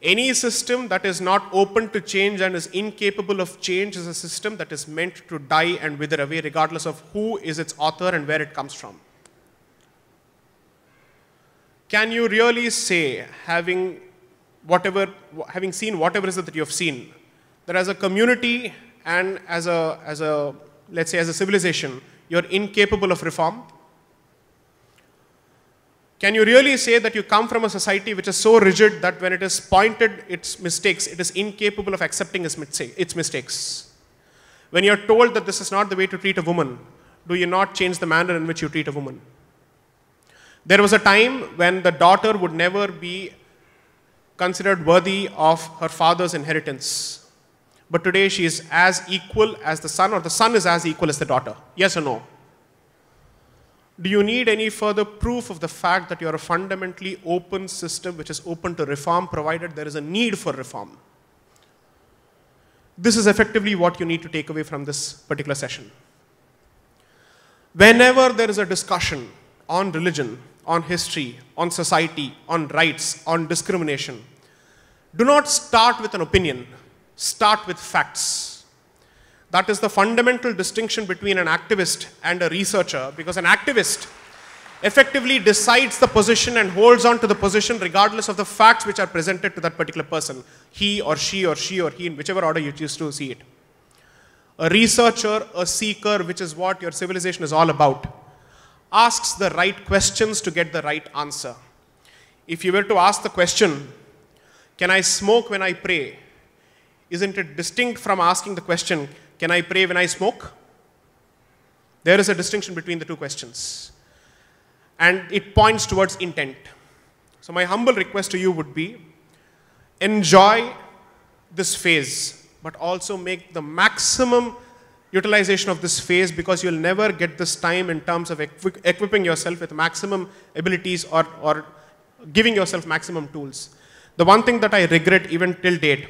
Any system that is not open to change and is incapable of change is a system that is meant to die and wither away, regardless of who is its author and where it comes from. Can you really say, having seen whatever it is that you have seen, that as a community and as a let's say as a civilization, you're incapable of reform? Can you really say that you come from a society which is so rigid that when it is pointed its mistakes, it is incapable of accepting its mistakes? When you're told that this is not the way to treat a woman, do you not change the manner in which you treat a woman? There was a time when the daughter would never be considered worthy of her father's inheritance. But today she is as equal as the son, or the son is as equal as the daughter. Yes or no? Do you need any further proof of the fact that you are a fundamentally open system which is open to reform, provided there is a need for reform? This is effectively what you need to take away from this particular session. Whenever there is a discussion on religion, on history, on society, on rights, on discrimination, do not start with an opinion, start with facts. That is the fundamental distinction between an activist and a researcher, because an activist effectively decides the position and holds on to the position regardless of the facts which are presented to that particular person, he or she or she or he, in whichever order you choose to see it. A researcher, a seeker, which is what your civilization is all about, asks the right questions to get the right answer. If you were to ask the question, can I smoke when I pray? Isn't it distinct from asking the question, can I pray when I smoke? There is a distinction between the two questions. And it points towards intent. So my humble request to you would be, enjoy this phase, but also make the maximum utilization of this phase, because you'll never get this time in terms of equipping yourself with maximum abilities or giving yourself maximum tools. The one thing that I regret even till date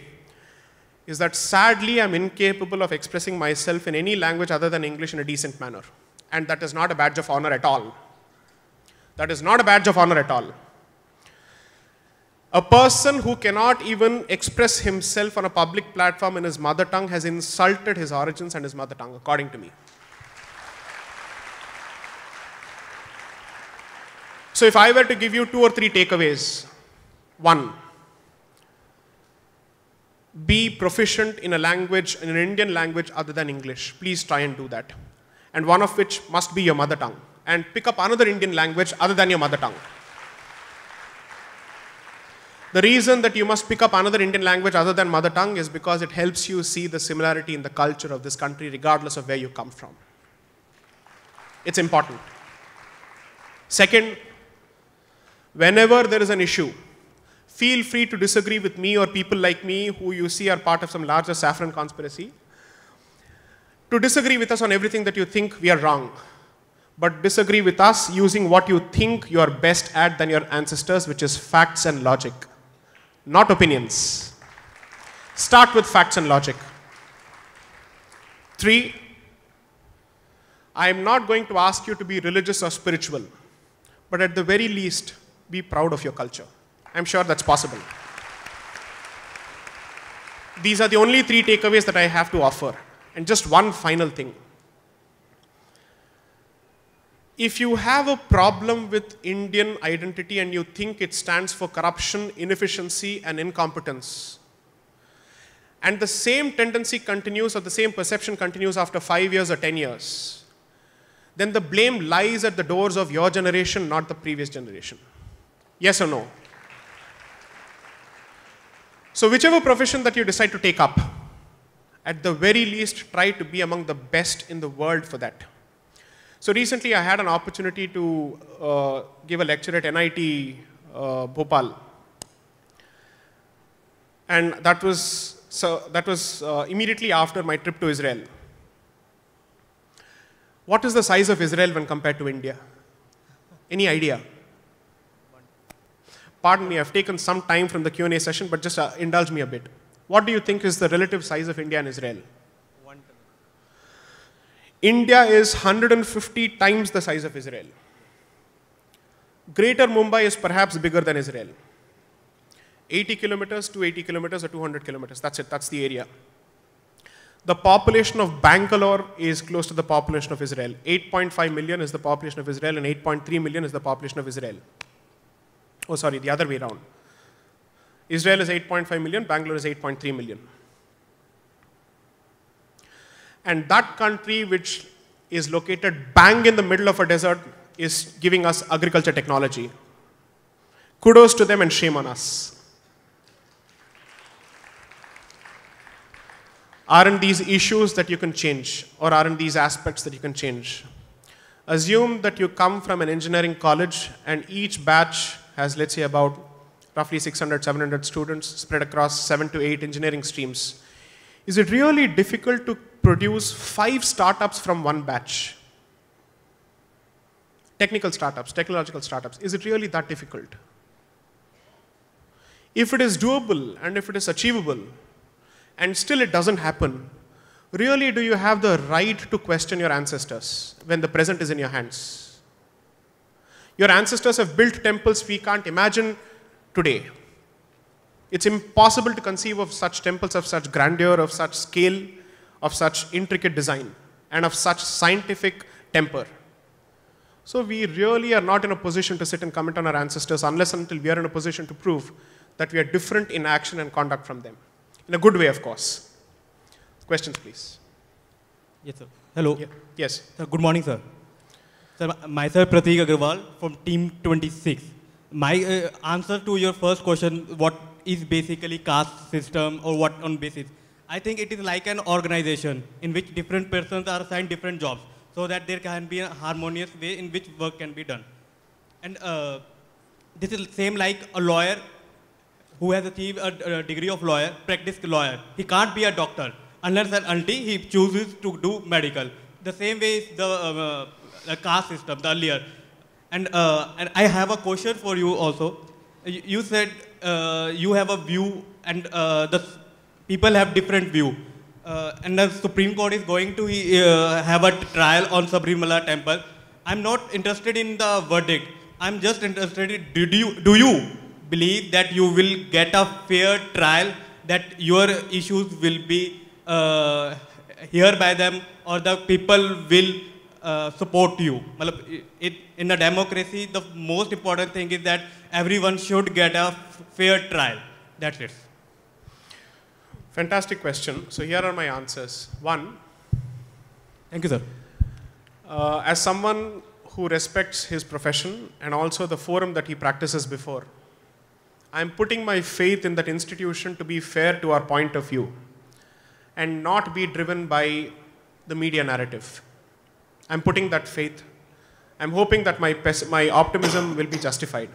is that sadly I'm incapable of expressing myself in any language other than English in a decent manner. And that is not a badge of honor at all. That is not a badge of honor at all. A person who cannot even express himself on a public platform in his mother tongue has insulted his origins and his mother tongue, according to me. So if I were to give you 2 or 3 takeaways, 1, be proficient in a language, in an Indian language other than English. Please try and do that. And one of which must be your mother tongue. And pick up another Indian language other than your mother tongue. The reason that you must pick up another Indian language other than mother tongue is because it helps you see the similarity in the culture of this country regardless of where you come from. It's important. Second, whenever there is an issue, feel free to disagree with me or people like me who you see are part of some larger saffron conspiracy, to disagree with us on everything that you think we are wrong. But disagree with us using what you think you are best at than your ancestors, which is facts and logic, not opinions. Start with facts and logic. 3, I am not going to ask you to be religious or spiritual, but at the very least, be proud of your culture. I'm sure that's possible. These are the only 3 takeaways that I have to offer. And just one final thing. If you have a problem with Indian identity and you think it stands for corruption, inefficiency, and incompetence, and the same tendency continues or the same perception continues after 5 years or 10 years, then the blame lies at the doors of your generation, not the previous generation. Yes or no? So whichever profession that you decide to take up, at the very least, try to be among the best in the world for that. So recently I had an opportunity to give a lecture at NIT Bhopal. And that was immediately after my trip to Israel. What is the size of Israel when compared to India? Any idea? Pardon me, I've taken some time from the Q&A session, but just indulge me a bit. What do you think is the relative size of India and Israel? 1 ton. India is 150 times the size of Israel. Greater Mumbai is perhaps bigger than Israel. 80 kilometers, 280 kilometers, or 200 kilometers. That's it. That's the area. The population of Bangalore is close to the population of Israel. 8.5 million is the population of Israel, and 8.3 million is the population of Israel. Oh, sorry, the other way around. Israel is 8.5 million, Bangalore is 8.3 million. And that country, which is located bang in the middle of a desert, is giving us agriculture technology. Kudos to them and shame on us. Aren't these issues that you can change, or aren't these aspects that you can change? Assume that you come from an engineering college and each batch has, let's say, about roughly 600, 700 students spread across 7 to 8 engineering streams. Is it really difficult to produce 5 startups from one batch? Technical startups, technological startups. Is it really that difficult? If it is doable and if it is achievable, and still it doesn't happen, really do you have the right to question your ancestors when the present is in your hands? Your ancestors have built temples we can't imagine today. It's impossible to conceive of such temples of such grandeur, of such scale, of such intricate design, and of such scientific temper. So we really are not in a position to sit and comment on our ancestors unless until we are in a position to prove that we are different in action and conduct from them. In a good way, of course. Questions, please. Yes, sir. Hello. Yeah. Yes. Sir, good morning, sir. Sir, myself Prateek Agarwal from Team 26. My answer to your first question, what is basically caste system or what on basis? I think it is like an organization in which different persons are assigned different jobs so that there can be a harmonious way in which work can be done. And this is same like a lawyer who has achieved a degree of lawyer, practiced lawyer. He can't be a doctor unless and until he chooses to do medical. The same way is the caste system, the earlier. And I have a question for you also. You said you have a view and the people have different view. And the Supreme Court is going to have a trial on Sabrimala temple. I'm not interested in the verdict. I'm just interested in, do you believe that you will get a fair trial, that your issues will be heard by them, or the people will support you? In a democracy, the most important thing is that everyone should get a fair trial. That's it. Fantastic question. So here are my answers. One, Thank you, sir. as someone who respects his profession and also the forum that he practices before, I'm putting my faith in that institution to be fair to our point of view and not be driven by the media narrative. I'm putting that faith. I'm hoping that my optimism will be justified.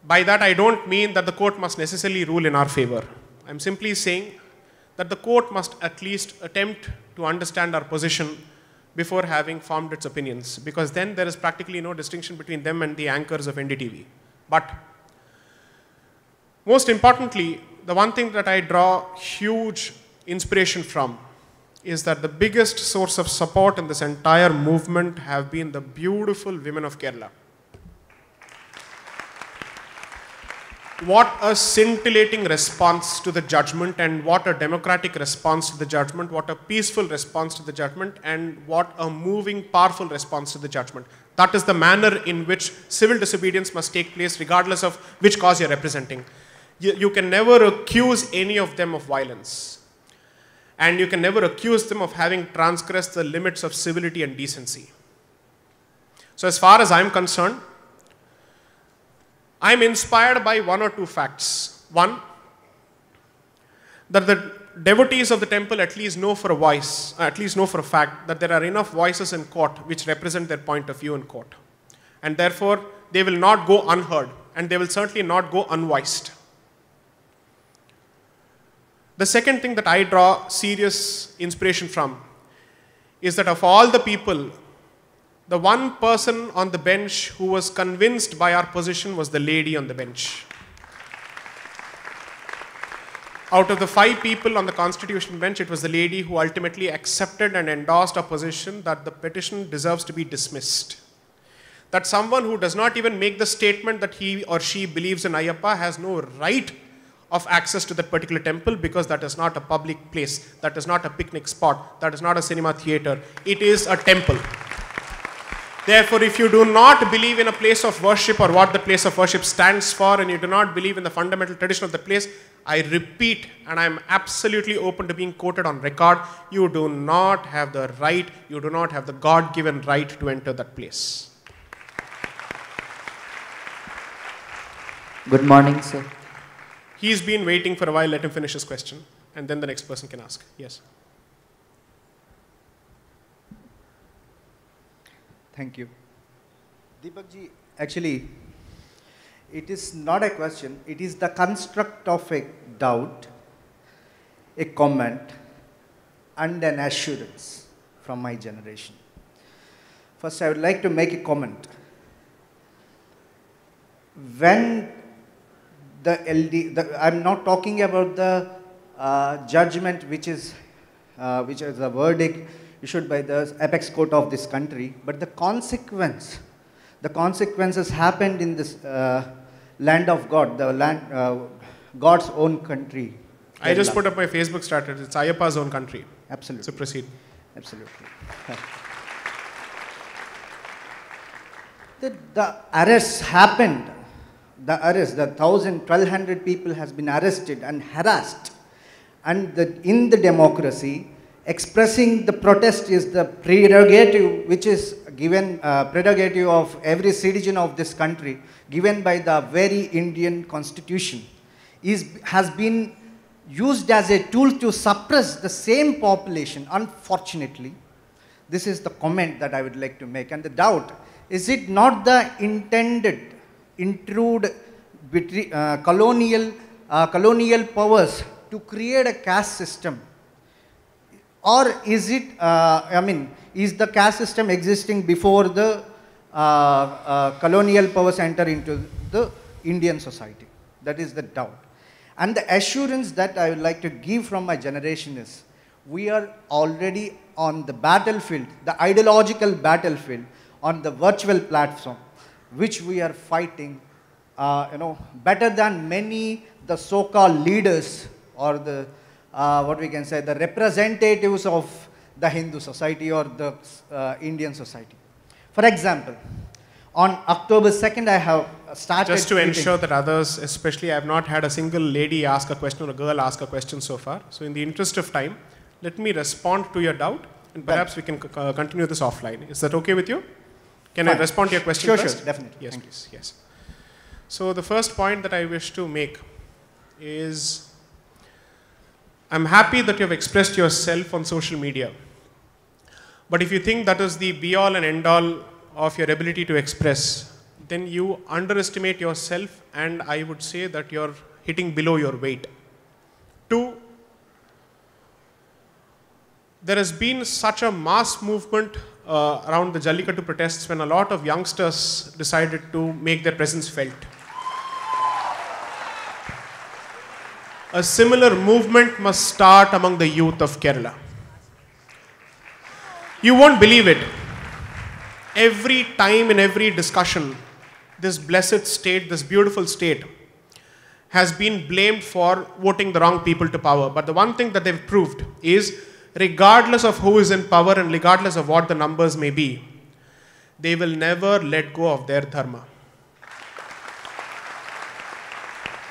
By that, I don't mean that the court must necessarily rule in our favor. I'm simply saying that the court must at least attempt to understand our position before having formed its opinions, because then there is practically no distinction between them and the anchors of NDTV. But most importantly, the one thing that I draw huge inspiration from is that the biggest source of support in this entire movement have been the beautiful women of Kerala. What a scintillating response to the judgment, and what a democratic response to the judgment, what a peaceful response to the judgment, and what a moving, powerful response to the judgment. That is the manner in which civil disobedience must take place regardless of which cause you're representing. You can never accuse any of them of violence. And you can never accuse them of having transgressed the limits of civility and decency. So as far as I'm concerned, I'm inspired by one or two facts. One, that the devotees of the temple at least know for a fact that there are enough voices in court which represent their point of view in court. And therefore, they will not go unheard, and they will certainly not go unvoiced. The second thing that I draw serious inspiration from is that of all the people, the one person on the bench who was convinced by our position was the lady on the bench. Out of the 5 people on the constitution bench, it was the lady who ultimately accepted and endorsed our position that the petition deserves to be dismissed. that someone who does not even make the statement that he or she believes in Ayyappa has no right of access to that particular temple, because that is not a public place, that is not a picnic spot, that is not a cinema theater, it is a temple. Therefore, if you do not believe in a place of worship or what the place of worship stands for, and you do not believe in the fundamental tradition of the place, I repeat, and I am absolutely open to being quoted on record, you do not have the right, you do not have the God-given right to enter that place. Good morning, sir. He's been waiting for a while, let him finish his question, and then the next person can ask. Yes. Thank you. Deepak ji, actually, it is not a question, it is the construct of a doubt, a comment, and an assurance from my generation. First, I would like to make a comment. When I'm not talking about the judgment which is a verdict issued by the apex court of this country, but the consequences happened in this land of God, God's own country. I just put up my Facebook status, it's Ayyappa's own country. Absolutely. So proceed. Absolutely. The arrests happened. The 1,200 people has been arrested and harassed. And in the democracy, expressing the protest is the prerogative which is given, prerogative of every citizen of this country, given by the very Indian constitution, has been used as a tool to suppress the same population, unfortunately. This is the comment that I would like to make. And the doubt, is it not the intended intrude between colonial powers to create a caste system? Or is it, is the caste system existing before the colonial powers enter into the Indian society? That is the doubt. And the assurance that I would like to give from my generation is, we are already on the battlefield, the ideological battlefield, on the virtual platform, which we are fighting, better than many the so-called leaders or the what we can say, the representatives of the Hindu society or the Indian society. For example, on October 2nd, I have started... Just to ensure that others, especially I have not had a single lady ask a question or a girl ask a question so far. So in the interest of time, let me respond to your doubt, and perhaps we can continue this offline. Is that okay with you? Can I respond to your question first? Sure, definitely. Yes, please. Yes. So the first point that I wish to make is, I'm happy that you have expressed yourself on social media. But if you think that is the be-all and end-all of your ability to express, then you underestimate yourself, and I would say that you're hitting below your weight. 2, there has been such a mass movement around the Jallikattu protests when a lot of youngsters decided to make their presence felt. A similar movement must start among the youth of Kerala. You won't believe it. Every time in every discussion, this blessed state, this beautiful state, has been blamed for voting the wrong people to power. But the one thing that they've proved is, regardless of who is in power and regardless of what the numbers may be, they will never let go of their dharma.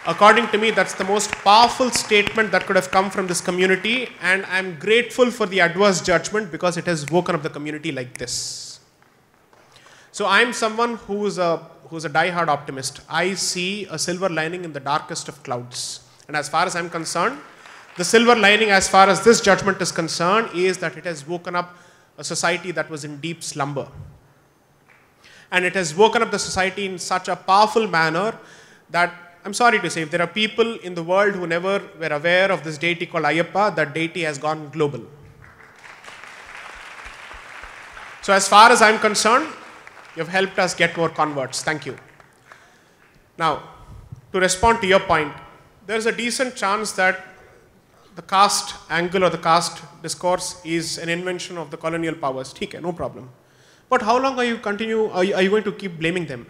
According to me, that's the most powerful statement that could have come from this community, and I'm grateful for the adverse judgment because it has woken up the community like this. So I'm someone who's a die-hard optimist. I see a silver lining in the darkest of clouds. And as far as I'm concerned, the silver lining as far as this judgment is concerned is that it has woken up a society that was in deep slumber. And it has woken up the society in such a powerful manner that, I'm sorry to say, if there are people in the world who never were aware of this deity called Ayyappa, that deity has gone global. So as far as I'm concerned, you've helped us get more converts. Thank you. Now, to respond to your point, there's a decent chance that the caste angle or the caste discourse is an invention of the colonial powers. Okay, no problem. But how long are you going to keep blaming them?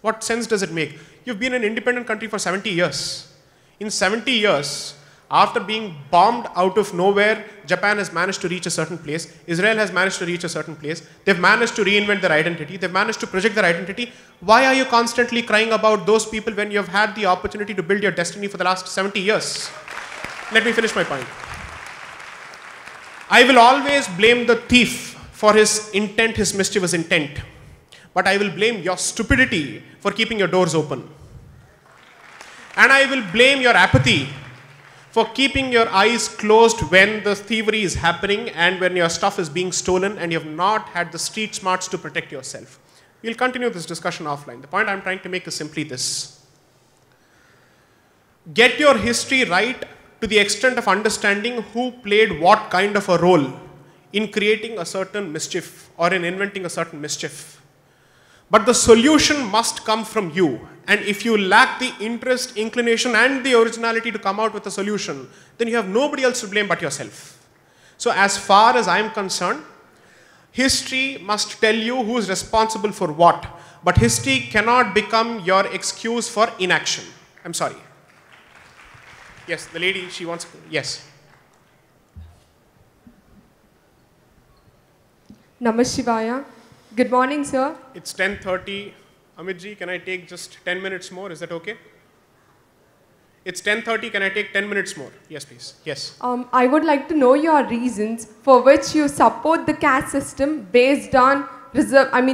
What sense does it make? You've been an independent country for 70 years. In 70 years, after being bombed out of nowhere, Japan has managed to reach a certain place. Israel has managed to reach a certain place. They've managed to reinvent their identity. They've managed to project their identity. Why are you constantly crying about those people when you've had the opportunity to build your destiny for the last 70 years? Let me finish my point. I will always blame the thief for his intent, his mischievous intent. But I will blame your stupidity for keeping your doors open. And I will blame your apathy for keeping your eyes closed when the thievery is happening and when your stuff is being stolen and you have not had the street smarts to protect yourself. We'll continue this discussion offline. The point I'm trying to make is simply this. Get your history right to the extent of understanding who played what kind of a role in creating a certain mischief or in inventing a certain mischief. But the solution must come from you. And if you lack the interest, inclination, and the originality to come out with a solution, then you have nobody else to blame but yourself. So as far as I am concerned, history must tell you who is responsible for what. But history cannot become your excuse for inaction. I'm sorry. Yes, the lady, she wants, yes. Namah Good morning, sir. It's 10:30. Amitji, can I take just 10 minutes more? Is that okay? It's 10:30. Can I take 10 minutes more? Yes, please. Yes. I would like to know your reasons for which you support the caste system based on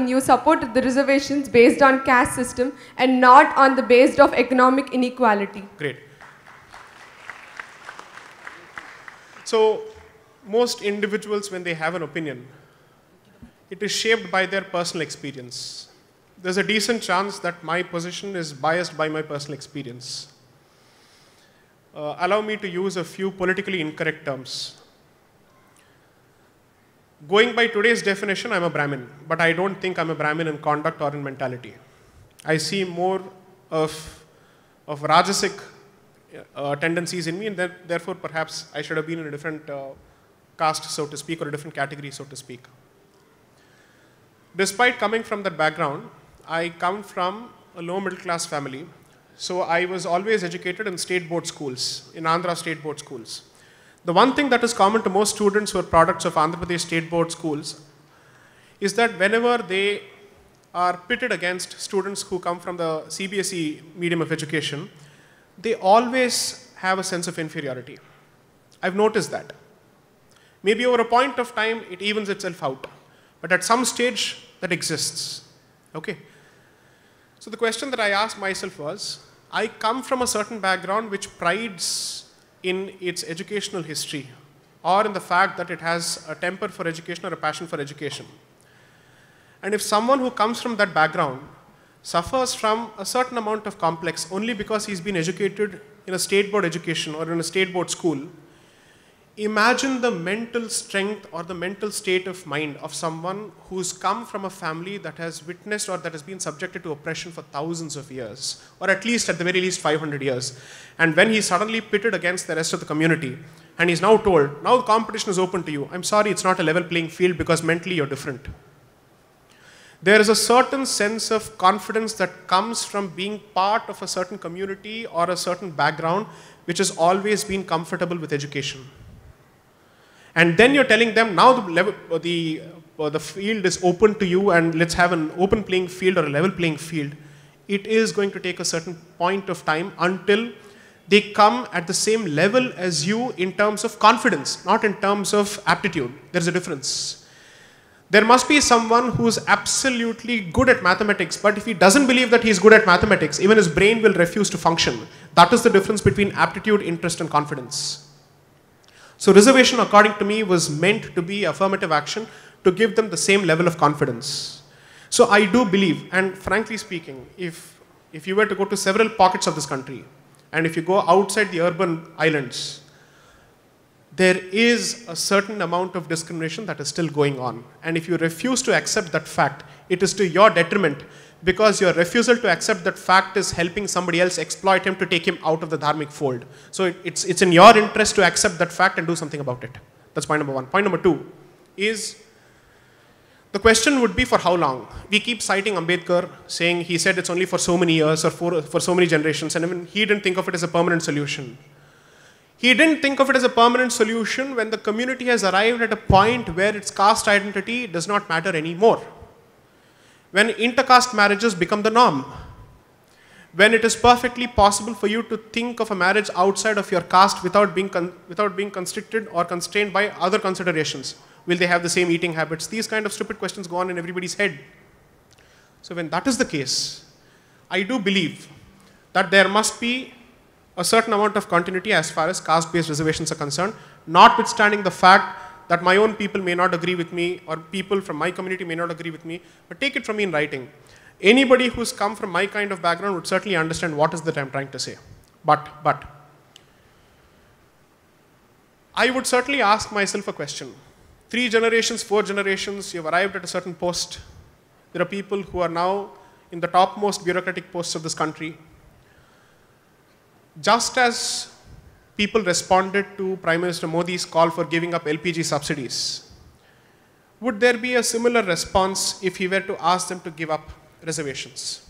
you support the reservations based on caste system and not on the based of economic inequality. Great. So, most individuals, when they have an opinion, it is shaped by their personal experience. There's a decent chance that my position is biased by my personal experience. Allow me to use a few politically incorrect terms. Going by today's definition, I'm a Brahmin, but I don't think I'm a Brahmin in conduct or in mentality. I see more of Rajasic tendencies in me, and therefore perhaps I should have been in a different caste, so to speak, or a different category, so to speak. Despite coming from that background, I come from a low middle class family. So I was always educated in state board schools, in Andhra state board schools. The one thing that is common to most students who are products of Andhra Pradesh state board schools is that whenever they are pitted against students who come from the CBSE medium of education, they always have a sense of inferiority. I've noticed that. Maybe over a point of time, it evens itself out. But at some stage, that exists. Okay? So the question that I asked myself was, I come from a certain background which prides in its educational history or in the fact that it has a temper for education or a passion for education. And if someone who comes from that background suffers from a certain amount of complex only because he's been educated in a state board education or in a state board school, imagine the mental strength or the mental state of mind of someone who's come from a family that has witnessed or that has been subjected to oppression for thousands of years, or at least, at the very least, 500 years. And when he's suddenly pitted against the rest of the community, and he's now told, now the competition is open to you. I'm sorry, it's not a level playing field because mentally you're different. There is a certain sense of confidence that comes from being part of a certain community or a certain background which has always been comfortable with education. And then you're telling them, now the field is open to you and let's have an open playing field or a level playing field. It is going to take a certain point of time until they come at the same level as you in terms of confidence, not in terms of aptitude. There's a difference. There must be someone who's absolutely good at mathematics, but if he doesn't believe that he's good at mathematics, even his brain will refuse to function. That is the difference between aptitude, interest, and confidence. So reservation, according to me, was meant to be affirmative action to give them the same level of confidence. So I do believe, and frankly speaking, if you were to go to several pockets of this country, and if you go outside the urban islands, there is a certain amount of discrimination that is still going on. And if you refuse to accept that fact, it is to your detriment, because your refusal to accept that fact is helping somebody else exploit him to take him out of the dharmic fold. So it's in your interest to accept that fact and do something about it. That's point number one. Point number two is The question would be for how long? We keep citing Ambedkar, saying he said it's only for so many years or for so many generations, and even he didn't think of it as a permanent solution. He didn't think of it as a permanent solution when the community has arrived at a point where its caste identity does not matter anymore. When intercaste marriages become the norm. When it is perfectly possible for you to think of a marriage outside of your caste without being constricted or constrained by other considerations. Will they have the same eating habits? These kind of stupid questions go on in everybody's head. So when that is the case, I do believe that there must be a certain amount of continuity as far as caste-based reservations are concerned, notwithstanding the fact that my own people may not agree with me or people from my community may not agree with me, but take it from me in writing. Anybody who's come from my kind of background would certainly understand what is that I'm trying to say. But, I would certainly ask myself a question. 3 generations, 4 generations, you've arrived at a certain post. There are people who are now in the topmost bureaucratic posts of this country. Just as people responded to Prime Minister Modi's call for giving up LPG subsidies, would there be a similar response if he were to ask them to give up reservations?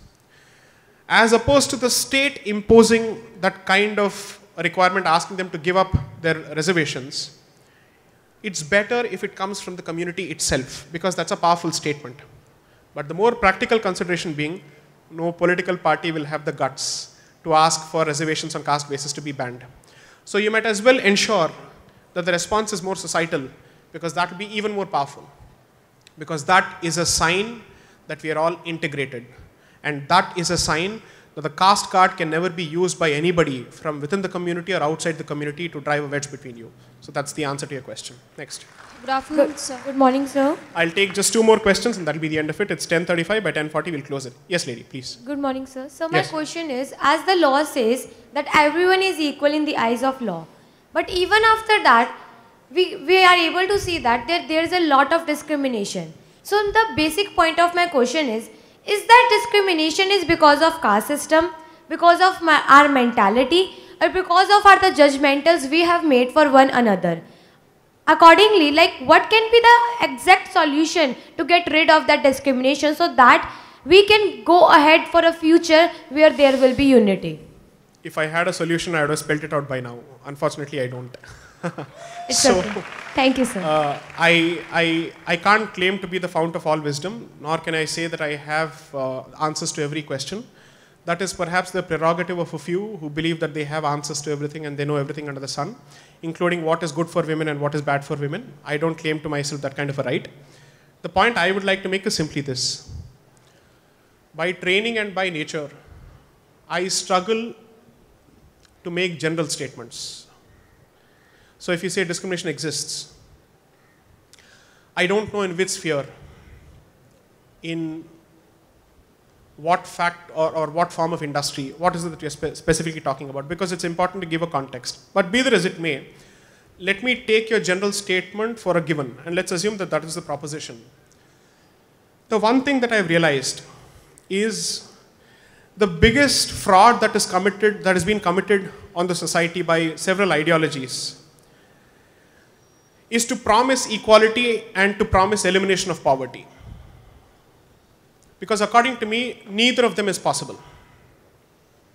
As opposed to the state imposing that kind of requirement, asking them to give up their reservations, it's better if it comes from the community itself, because that's a powerful statement. But the more practical consideration being, no political party will have the guts to ask for reservations on caste basis to be banned. So you might as well ensure that the response is more societal, because that will be even more powerful. Because that is a sign that we are all integrated. And that is a sign that the caste card can never be used by anybody from within the community or outside the community to drive a wedge between you. So that's the answer to your question. Next. Good afternoon, sir. Good morning, sir. I'll take just 2 more questions and that'll be the end of it. It's 10:35. By 10:40, we'll close it. Yes, lady, please. Good morning, sir. So my Yes. question is, as the law says that everyone is equal in the eyes of law, but even after that, we are able to see that there is a lot of discrimination. So the basic point of my question is that discrimination is because of caste system, because of our mentality, or because of the judgmentals we have made for one another? Accordingly, like, what can be the exact solution to get rid of that discrimination so that we can go ahead for a future where there will be unity? If I had a solution, I would have spelled it out by now. Unfortunately, I don't. It's okay. Thank you, sir. I can't claim to be the fount of all wisdom, nor can I say that I have answers to every question. That is perhaps the prerogative of a few who believe that they have answers to everything and they know everything under the sun, including what is good for women and what is bad for women. I don't claim to myself that kind of a right. The point I would like to make is simply this. By training and by nature, I struggle to make general statements. So if you say discrimination exists, I don't know in which sphere, in what fact or what form of industry, what is it that we are specifically talking about, because it's important to give a context. But be that as it may, let me take your general statement for a given, and let's assume that that is the proposition. The one thing that I've realized is the biggest fraud that has been committed on the society by several ideologies is to promise equality and to promise elimination of poverty. Because according to me, neither of them is possible.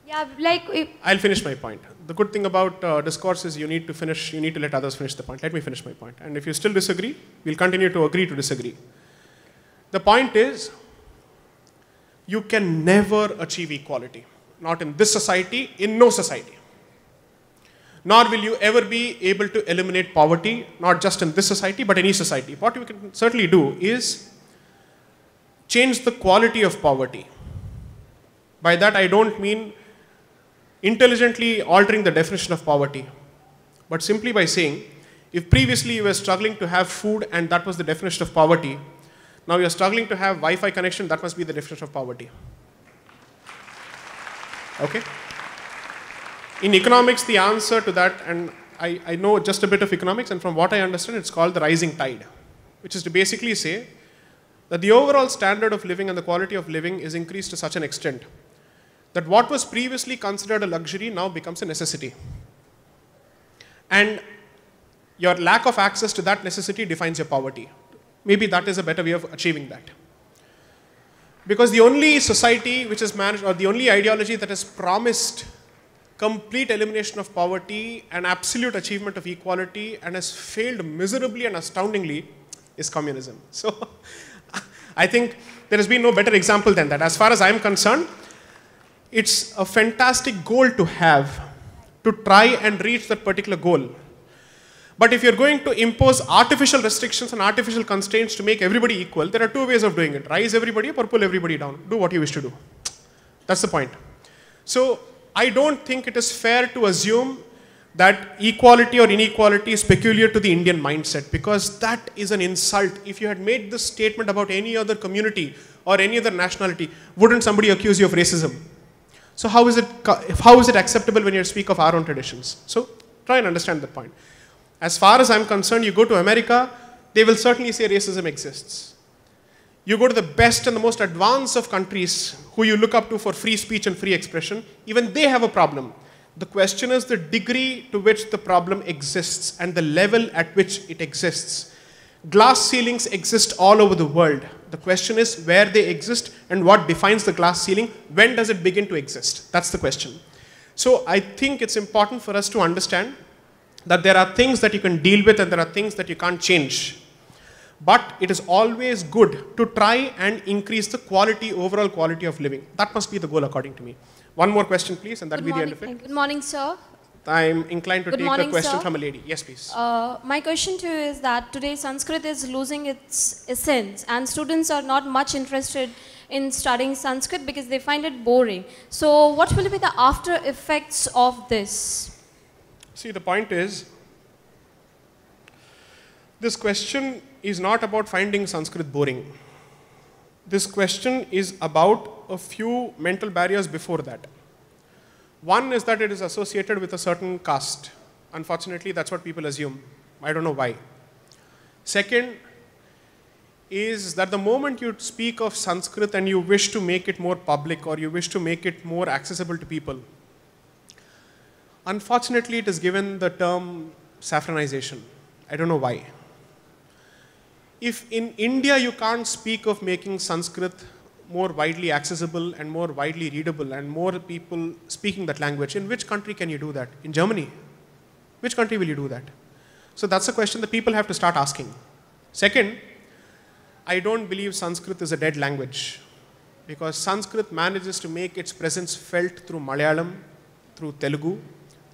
Yeah, like I'll finish my point. The good thing about discourse is you need to let others finish the point. Let me finish my point. And if you still disagree, we'll continue to agree to disagree. The point is, you can never achieve equality. Not in this society, in no society. Nor will you ever be able to eliminate poverty, not just in this society, but any society. What we can certainly do is change the quality of poverty. By that I don't mean intelligently altering the definition of poverty, but simply by saying, if previously you were struggling to have food and that was the definition of poverty, now you're struggling to have Wi-Fi connection, that must be the definition of poverty. Okay? In economics, the answer to that, and I know just a bit of economics, and from what I understand, it's called the rising tide, which is to basically say that the overall standard of living and the quality of living is increased to such an extent that what was previously considered a luxury now becomes a necessity. And your lack of access to that necessity defines your poverty. maybe that is a better way of achieving that. Because the only society which is managed, or the only ideology that has promised complete elimination of poverty and absolute achievement of equality and has failed miserably and astoundingly is communism. So I think there has been no better example than that. As far as I am concerned, it's a fantastic goal to have, to try and reach that particular goal. But if you're going to impose artificial restrictions and artificial constraints to make everybody equal, there are two ways of doing it. Rise everybody up or pull everybody down. Do what you wish to do. That's the point. So I don't think it is fair to assume that equality or inequality is peculiar to the Indian mindset, because that is an insult. If you had made this statement about any other community or any other nationality, wouldn't somebody accuse you of racism? So how is it acceptable when you speak of our own traditions? So try and understand that point. As far as I'm concerned, you go to America, they will certainly say racism exists. You go to the best and the most advanced of countries who you look up to for free speech and free expression, even they have a problem. The question is the degree to which the problem exists and the level at which it exists. Glass ceilings exist all over the world. The question is where they exist and what defines the glass ceiling. When does it begin to exist? That's the question. So I think it's important for us to understand that there are things that you can deal with and there are things that you can't change. But it is always good to try and increase the quality, overall quality of living. That must be the goal according to me. One more question, please, and that'll be the end of it. Good morning, sir. I'm inclined to take a question from a lady. Yes, please. My question to you is that today Sanskrit is losing its essence and students are not much interested in studying Sanskrit because they find it boring. So what will be the after effects of this? See, the point is, this question is not about finding Sanskrit boring. This question is about a few mental barriers before that. One is that it is associated with a certain caste. Unfortunately, that's what people assume. I don't know why. Second is that the moment you speak of Sanskrit and you wish to make it more public or you wish to make it more accessible to people, unfortunately, it is given the term saffronization. I don't know why. If in India you can't speak of making Sanskrit more widely accessible and more widely readable and more people speaking that language, in which country can you do that? In Germany? Which country will you do that? So that's a question that people have to start asking. Second, I don't believe Sanskrit is a dead language, because Sanskrit manages to make its presence felt through Malayalam, through Telugu,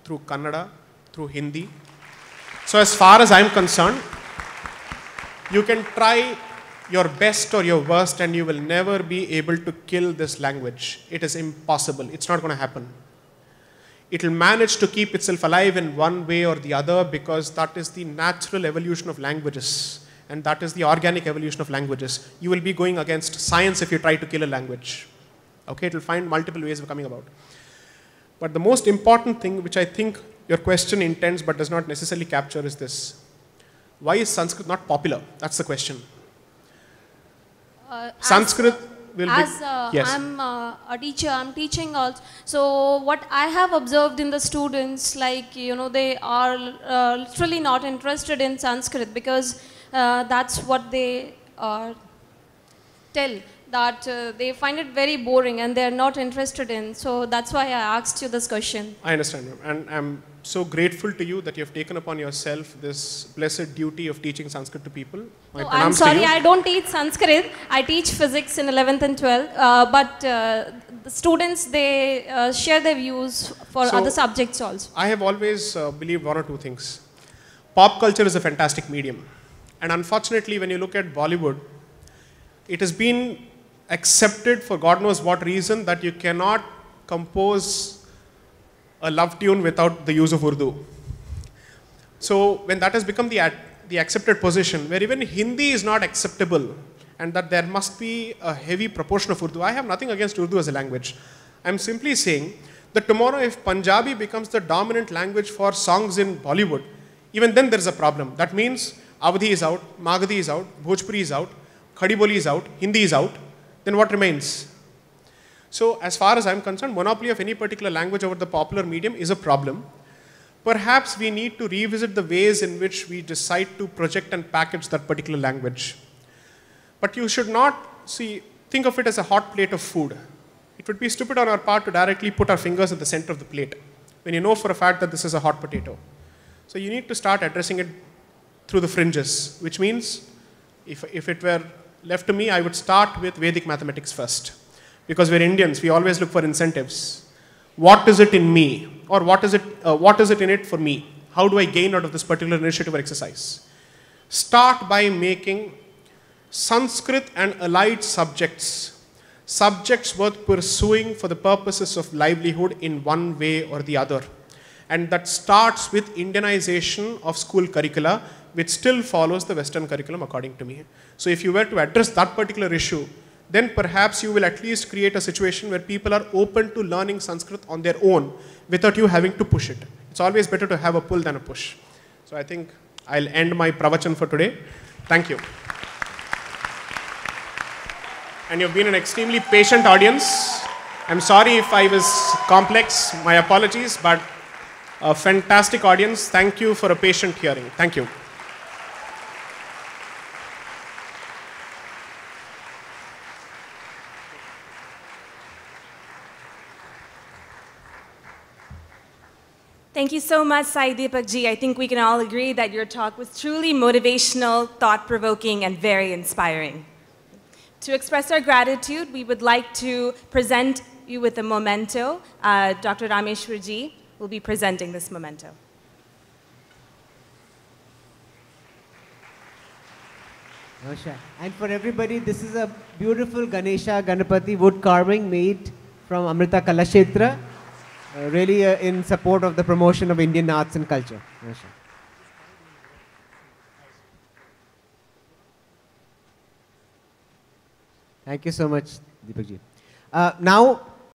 through Kannada, through Hindi. So as far as I'm concerned, you can try your best or your worst and you will never be able to kill this language. It is impossible. It's not going to happen. It will manage to keep itself alive in one way or the other, because that is the natural evolution of languages and that is the organic evolution of languages. You will be going against science if you try to kill a language. Okay, it will find multiple ways of coming about. But the most important thing, which I think your question intends but does not necessarily capture, is this. Why is Sanskrit not popular? That's the question. Sanskrit will be... Yes. I'm a teacher, I'm teaching also. So what I have observed in the students, like, you know, they are literally not interested in Sanskrit because that's what they tell, that they find it very boring and they're not interested in. So that's why I asked you this question. I understand, and I'm so grateful to you that you have taken upon yourself this blessed duty of teaching Sanskrit to people. I'm sorry, I don't teach Sanskrit. I teach physics in 11th and 12th. But the students, they share their views for other subjects also. I have always believed one or two things. Pop culture is a fantastic medium. And unfortunately, when you look at Bollywood, it has been accepted for God knows what reason that you cannot compose a love tune without the use of Urdu. So when that has become the accepted position, where even Hindi is not acceptable and that there must be a heavy proportion of Urdu, I have nothing against Urdu as a language. I'm simply saying that tomorrow if Punjabi becomes the dominant language for songs in Bollywood, even then there is a problem. That means Avadhi is out, Magadhi is out, Bhojpuri is out, Khadi Boli is out, Hindi is out, then what remains? So as far as I'm concerned, monopoly of any particular language over the popular medium is a problem. Perhaps we need to revisit the ways in which we decide to project and package that particular language. But you should not think of it as a hot plate of food. It would be stupid on our part to directly put our fingers at the center of the plate when you know for a fact that this is a hot potato. So you need to start addressing it through the fringes, which means if it were left to me, I would start with Vedic mathematics first. Because we're Indians, we always look for incentives. What is it in me? Or what is it in it for me? How do I gain out of this particular initiative or exercise? Start by making Sanskrit and allied subjects worth pursuing for the purposes of livelihood in one way or the other. And that starts with Indianization of school curricula, which still follows the Western curriculum according to me. So if you were to address that particular issue, then perhaps you will at least create a situation where people are open to learning Sanskrit on their own without you having to push it. It's always better to have a pull than a push. So I think I'll end my pravachan for today. Thank you. And you've been an extremely patient audience. I'm sorry if I was complex, my apologies, but a fantastic audience. Thank you for a patient hearing. Thank you. Thank you so much, SAIDEEPAK ji. I think we can all agree that your talk was truly motivational, thought-provoking, and very inspiring. To express our gratitude, we would like to present you with a memento. Dr. Rameshwar ji will be presenting this memento. And for everybody, this is a beautiful Ganesha Ganapati wood carving made from Amrita Kalashetra, really in support of the promotion of Indian arts and culture. Thank you so much, Deepak ji. Now,